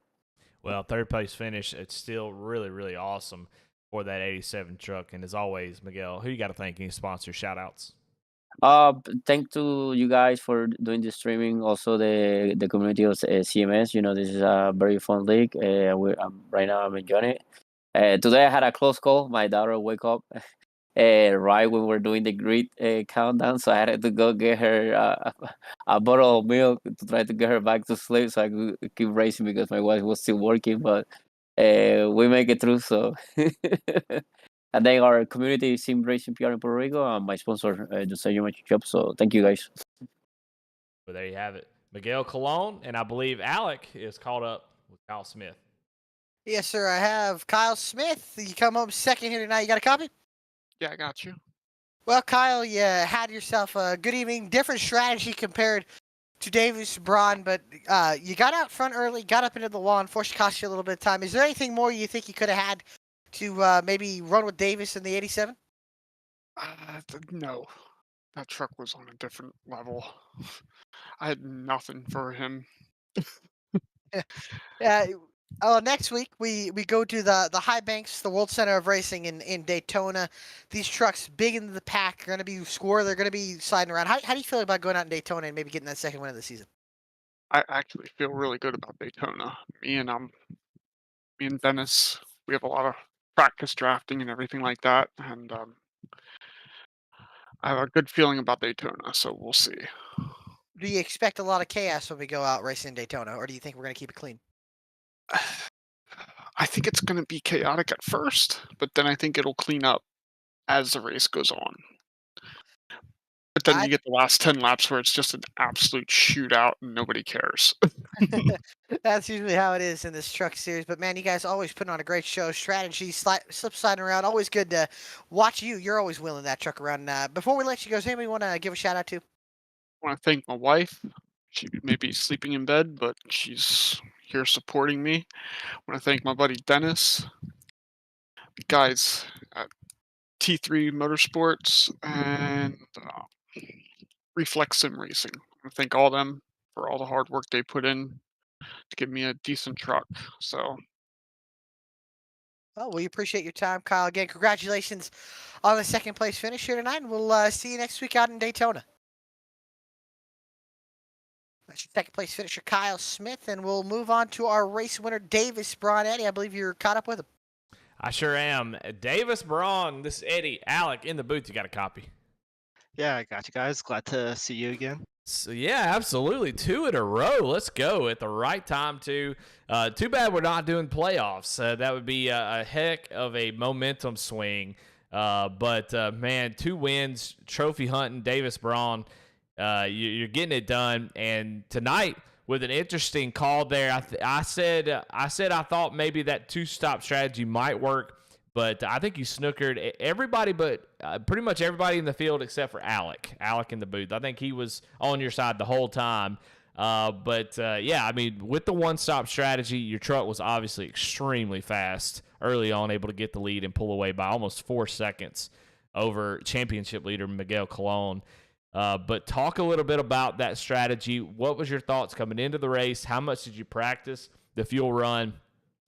Well, third place finish, it's still really, really awesome for that 87 truck. And as always, Miguel, who you got to thank? Any sponsor shout outs? Thank to you guys for doing the streaming. Also, the community of CMS. This is a very fun league. Right now I'm enjoying it. Today I had a close call. My daughter wake up right when we're doing the grid countdown, so I had to go get her a bottle of milk to try to get her back to sleep, so I could keep racing because my wife was still working. But we make it through. So, and then our community is Sim Racing PR in Puerto Rico, and my sponsor just so much job. So thank you guys. Well, there you have it. Miguel Colon, and I believe Alec is caught up with Kyle Smith. Yes, sir. I have Kyle Smith. You come home second here tonight. You got a copy? Yeah, I got you. Well, Kyle, you had yourself a good evening. Different strategy compared to Davis Braun, but you got out front early, got up into the wall, unfortunately cost you a little bit of time. Is there anything more you think you could have had to maybe run with Davis in the 87? No, that truck was on a different level. I had nothing for him. Yeah. Next week we go to the High Banks, the World Center of Racing in Daytona. These trucks big into the pack are going to be score. They're going to be sliding around. How do you feel about going out in Daytona and maybe getting that second win of the season? I actually feel really good about Daytona. Me and Dennis, we have a lot of practice drafting and everything like that, and I have a good feeling about Daytona. So we'll see. Do you expect a lot of chaos when we go out racing in Daytona, or do you think we're going to keep it clean? I think it's going to be chaotic at first, but then I think it'll clean up as the race goes on. But then you get the last 10 laps where it's just an absolute shootout and nobody cares. That's usually how it is in this truck series. But man, you guys always putting on a great show. Strategy, slip sliding around. Always good to watch you. You're always wheeling that truck around. Before we let you go, does anybody want to give a shout out to? I want to thank my wife. She may be sleeping in bed, but she's here supporting me. I want to thank my buddy Dennis. Guys at T3 Motorsports and Reflex Sim Racing. I want to thank all of them for all the hard work they put in to give me a decent truck. So Oh, we appreciate your time, Kyle. Again, congratulations on the second place finish here tonight, and we'll see you next week out in Daytona. That's your second place finisher, Kyle Smith, and we'll move on to our race winner, Davis Braun. I believe you're caught up with him. I sure am. Davis Braun, this is Eddie. Alec, in the booth, you got a copy. Yeah, I got you guys. Glad to see you again. So, yeah, absolutely. 2 in a row. Let's go at the right time, too. Too bad we're not doing playoffs. That would be a heck of a momentum swing. But man, 2 wins, trophy hunting, Davis Braun. You're getting it done. And tonight, with an interesting call there, I said I thought maybe that 2-stop strategy might work. But I think you snookered everybody, but pretty much everybody in the field except for Alec. Alec in the booth. I think he was on your side the whole time. Yeah, I mean, with the 1-stop strategy, your truck was obviously extremely fast early on, able to get the lead and pull away by almost 4 seconds over championship leader Miguel Colon. But talk a little bit about that strategy. What was your thoughts coming into the race? How much did you practice the fuel run?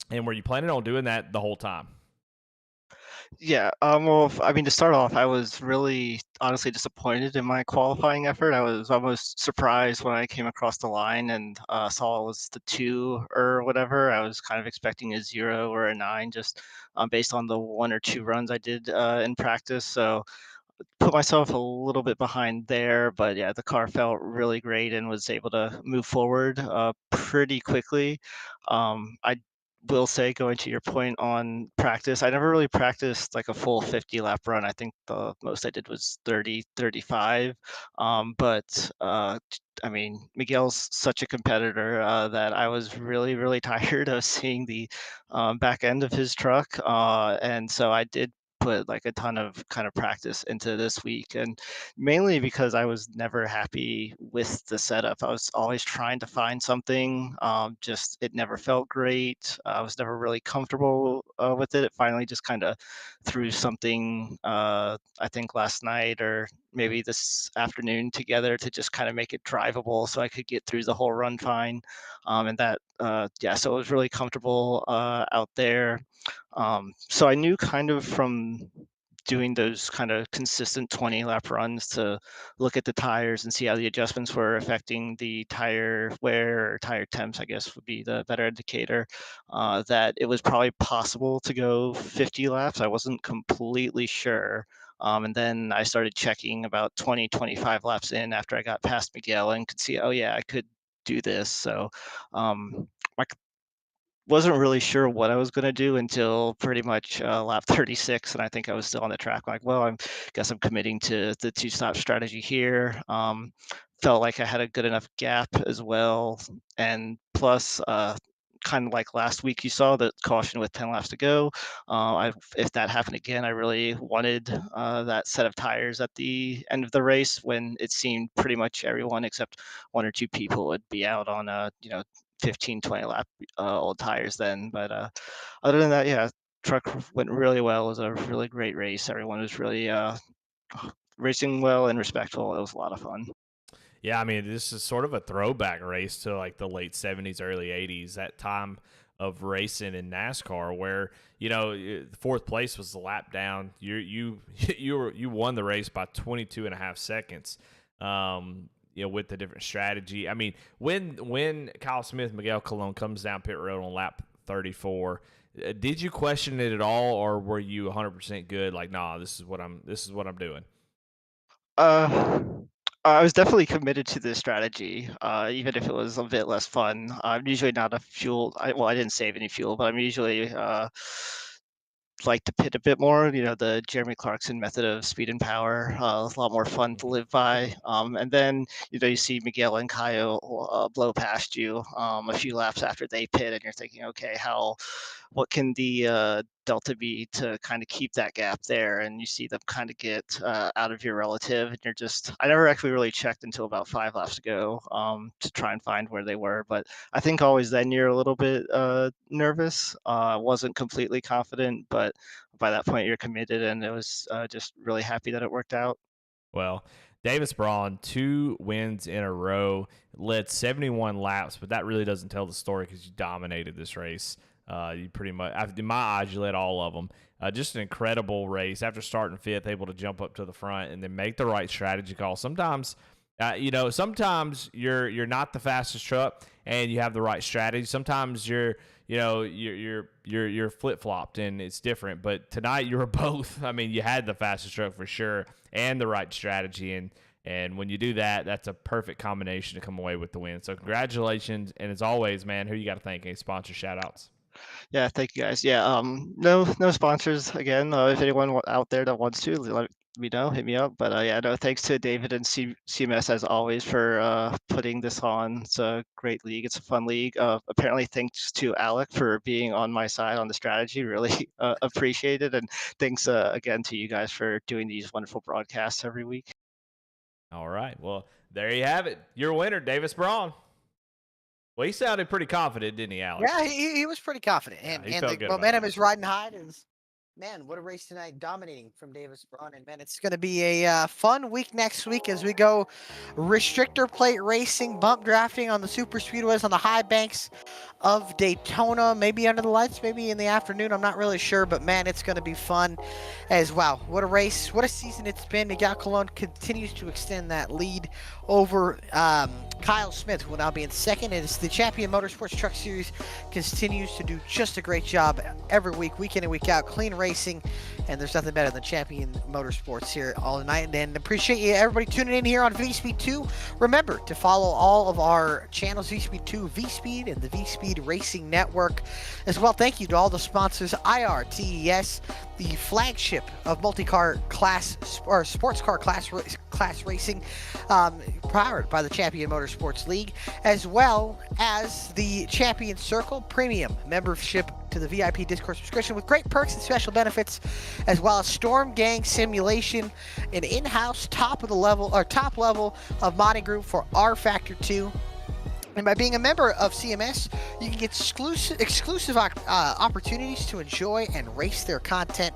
And were you planning on doing that the whole time? Yeah, well, I mean, to start off, I was really honestly disappointed in my qualifying effort. I was almost surprised when I came across the line and saw it was the 2 or whatever. I was kind of expecting a 0 or a 9 just based on the 1 or 2 runs I did in practice. So put myself a little bit behind there, but yeah, the car felt really great and was able to move forward pretty quickly. I will say, going to your point on practice, I never really practiced like a full 50 lap run. I think the most I did was 30, 35. I mean, Miguel's such a competitor that I was really, really tired of seeing the back end of his truck. And so I did put like a ton of kind of practice into this week, and mainly because I was never happy with the setup. I was always trying to find something. Just it never felt great. I was never really comfortable with it. It finally just kind of threw something. I think last night or maybe this afternoon together to just kind of make it drivable so I could get through the whole run fine. And that, yeah, so it was really comfortable out there. So I knew kind of from doing those kind of consistent 20 lap runs to look at the tires and see how the adjustments were affecting the tire wear or tire temps, I guess would be the better indicator, that it was probably possible to go 50 laps. I wasn't completely sure. And then I started checking about 20, 25 laps in after I got past Miguel and could see, oh yeah, I could do this. So my wasn't really sure what I was gonna do until pretty much lap 36, and I think I was still on the track. Like, well, I guess I'm committing to the 2-stop strategy here. Felt like I had a good enough gap as well, and plus, kind of like last week, you saw the caution with 10 laps to go. If that happened again, I really wanted that set of tires at the end of the race when it seemed pretty much everyone except 1 or 2 people would be out on 15, 20 lap old tires then. But other than that, yeah, truck went really well. It was a really great race. Everyone was really racing well and respectful. It was a lot of fun. Yeah, I mean, this is sort of a throwback race to like the late 70s, early 80s, that time of racing in NASCAR where, fourth place was the lap down. You won the race by 22 and a half seconds. With the different strategy. I mean, when Kyle Smith, Miguel Colon comes down pit road on lap 34, did you question it at all, or were you 100% good? Like, nah, this is what I'm doing. Uh, I was definitely committed to this strategy, even if it was a bit less fun. I'm usually not a fuel. I didn't save any fuel, but I'm usually like to pit a bit more. The Jeremy Clarkson method of speed and power. It's a lot more fun to live by. And then you see Miguel and Kyle blow past you a few laps after they pit, and you're thinking, okay, what can the delta be to kind of keep that gap there? And you see them kind of get out of your relative, and I never actually really checked until about 5 laps to go to try and find where they were. But I think always then you're a little bit nervous. Wasn't completely confident, but by that point you're committed, and it was just really happy that it worked out. Well, Davis Braun, 2 wins in a row, led 71 laps, but that really doesn't tell the story because you dominated this race. You pretty much, in my eyes, you led all of them. Just an incredible race. After starting 5th, able to jump up to the front and then make the right strategy call. Sometimes, sometimes you're not the fastest truck and you have the right strategy. Sometimes you're flip flopped and it's different. But tonight you were both. I mean, you had the fastest truck for sure and the right strategy. And when you do that, that's a perfect combination to come away with the win. So congratulations. And as always, man, who you got to thank? Any sponsor shout outs? Yeah, thank you guys. Yeah, no sponsors again. If anyone out there that wants to, let me know, hit me up. But yeah, no, thanks to David and CMS as always for putting this on. It's a great league. It's a fun league. Apparently, thanks to Alec for being on my side on the strategy. Really appreciate it. And thanks again to you guys for doing these wonderful broadcasts every week. All right. Well, there you have it. Your winner, Davis Braun. Well, he sounded pretty confident, didn't he, Alex? Yeah, he was pretty confident. And, he and felt the good about momentum it. is riding high. Man, what a race tonight, dominating from Davis Braun. And, man, it's going to be a fun week next week as we go restrictor plate racing, bump drafting on the super speedways on the high banks of Daytona, maybe under the lights, maybe in the afternoon. I'm not really sure, but, man, it's going to be fun as well. What a race. What a season it's been. Miguel Colon continues to extend that lead over Kyle Smith, who will now be in second. And it's the Champion Motorsports Truck Series continues to do just a great job every week, week in and week out. Clean racing, and there's nothing better than Champion Motorsports here all night. And appreciate you everybody tuning in here on VSpeed 2. Remember to follow all of our channels, VSpeed 2, VSpeed, and the VSpeed Racing Network as well. Thank you to all the sponsors, IRTES, the flagship of multi-car class or sports car class racing, powered by the Champion Motorsports League, as well as the Champion Circle Premium membership to the VIP Discord subscription with great perks and special benefits, as well as Storm Gang Simulation, an in-house top level of modding group for R Factor 2. And by being a member of CMS, you can get exclusive opportunities to enjoy and race their content.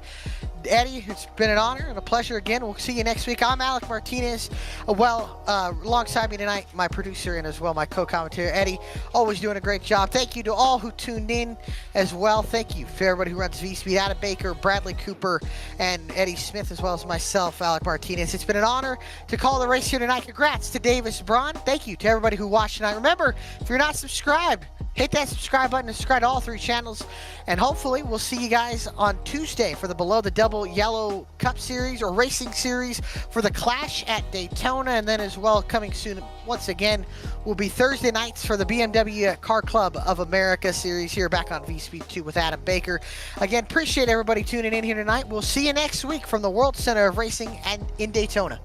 Eddie, it's been an honor and a pleasure again. We'll see you next week. I'm Alec Martinez. Alongside me tonight, my producer and as well my co-commentator, Eddie, always doing a great job. Thank you to all who tuned in as well. Thank you for everybody who runs VSpeed, Adam Baker, Bradley Cooper, and Eddie Smith, as well as myself, Alec Martinez. It's been an honor to call the race here tonight. Congrats to Davis Braun. Thank you to everybody who watched tonight. Remember, if you're not subscribed, hit that subscribe button and subscribe to all 3 channels. And hopefully we'll see you guys on Tuesday for the Below the Double Yellow Cup Series or Racing Series for the Clash at Daytona. And then as well, coming soon once again, will be Thursday nights for the BMW Car Club of America Series here back on VSpeed 2 with Adam Baker. Again, appreciate everybody tuning in here tonight. We'll see you next week from the World Center of Racing and in Daytona.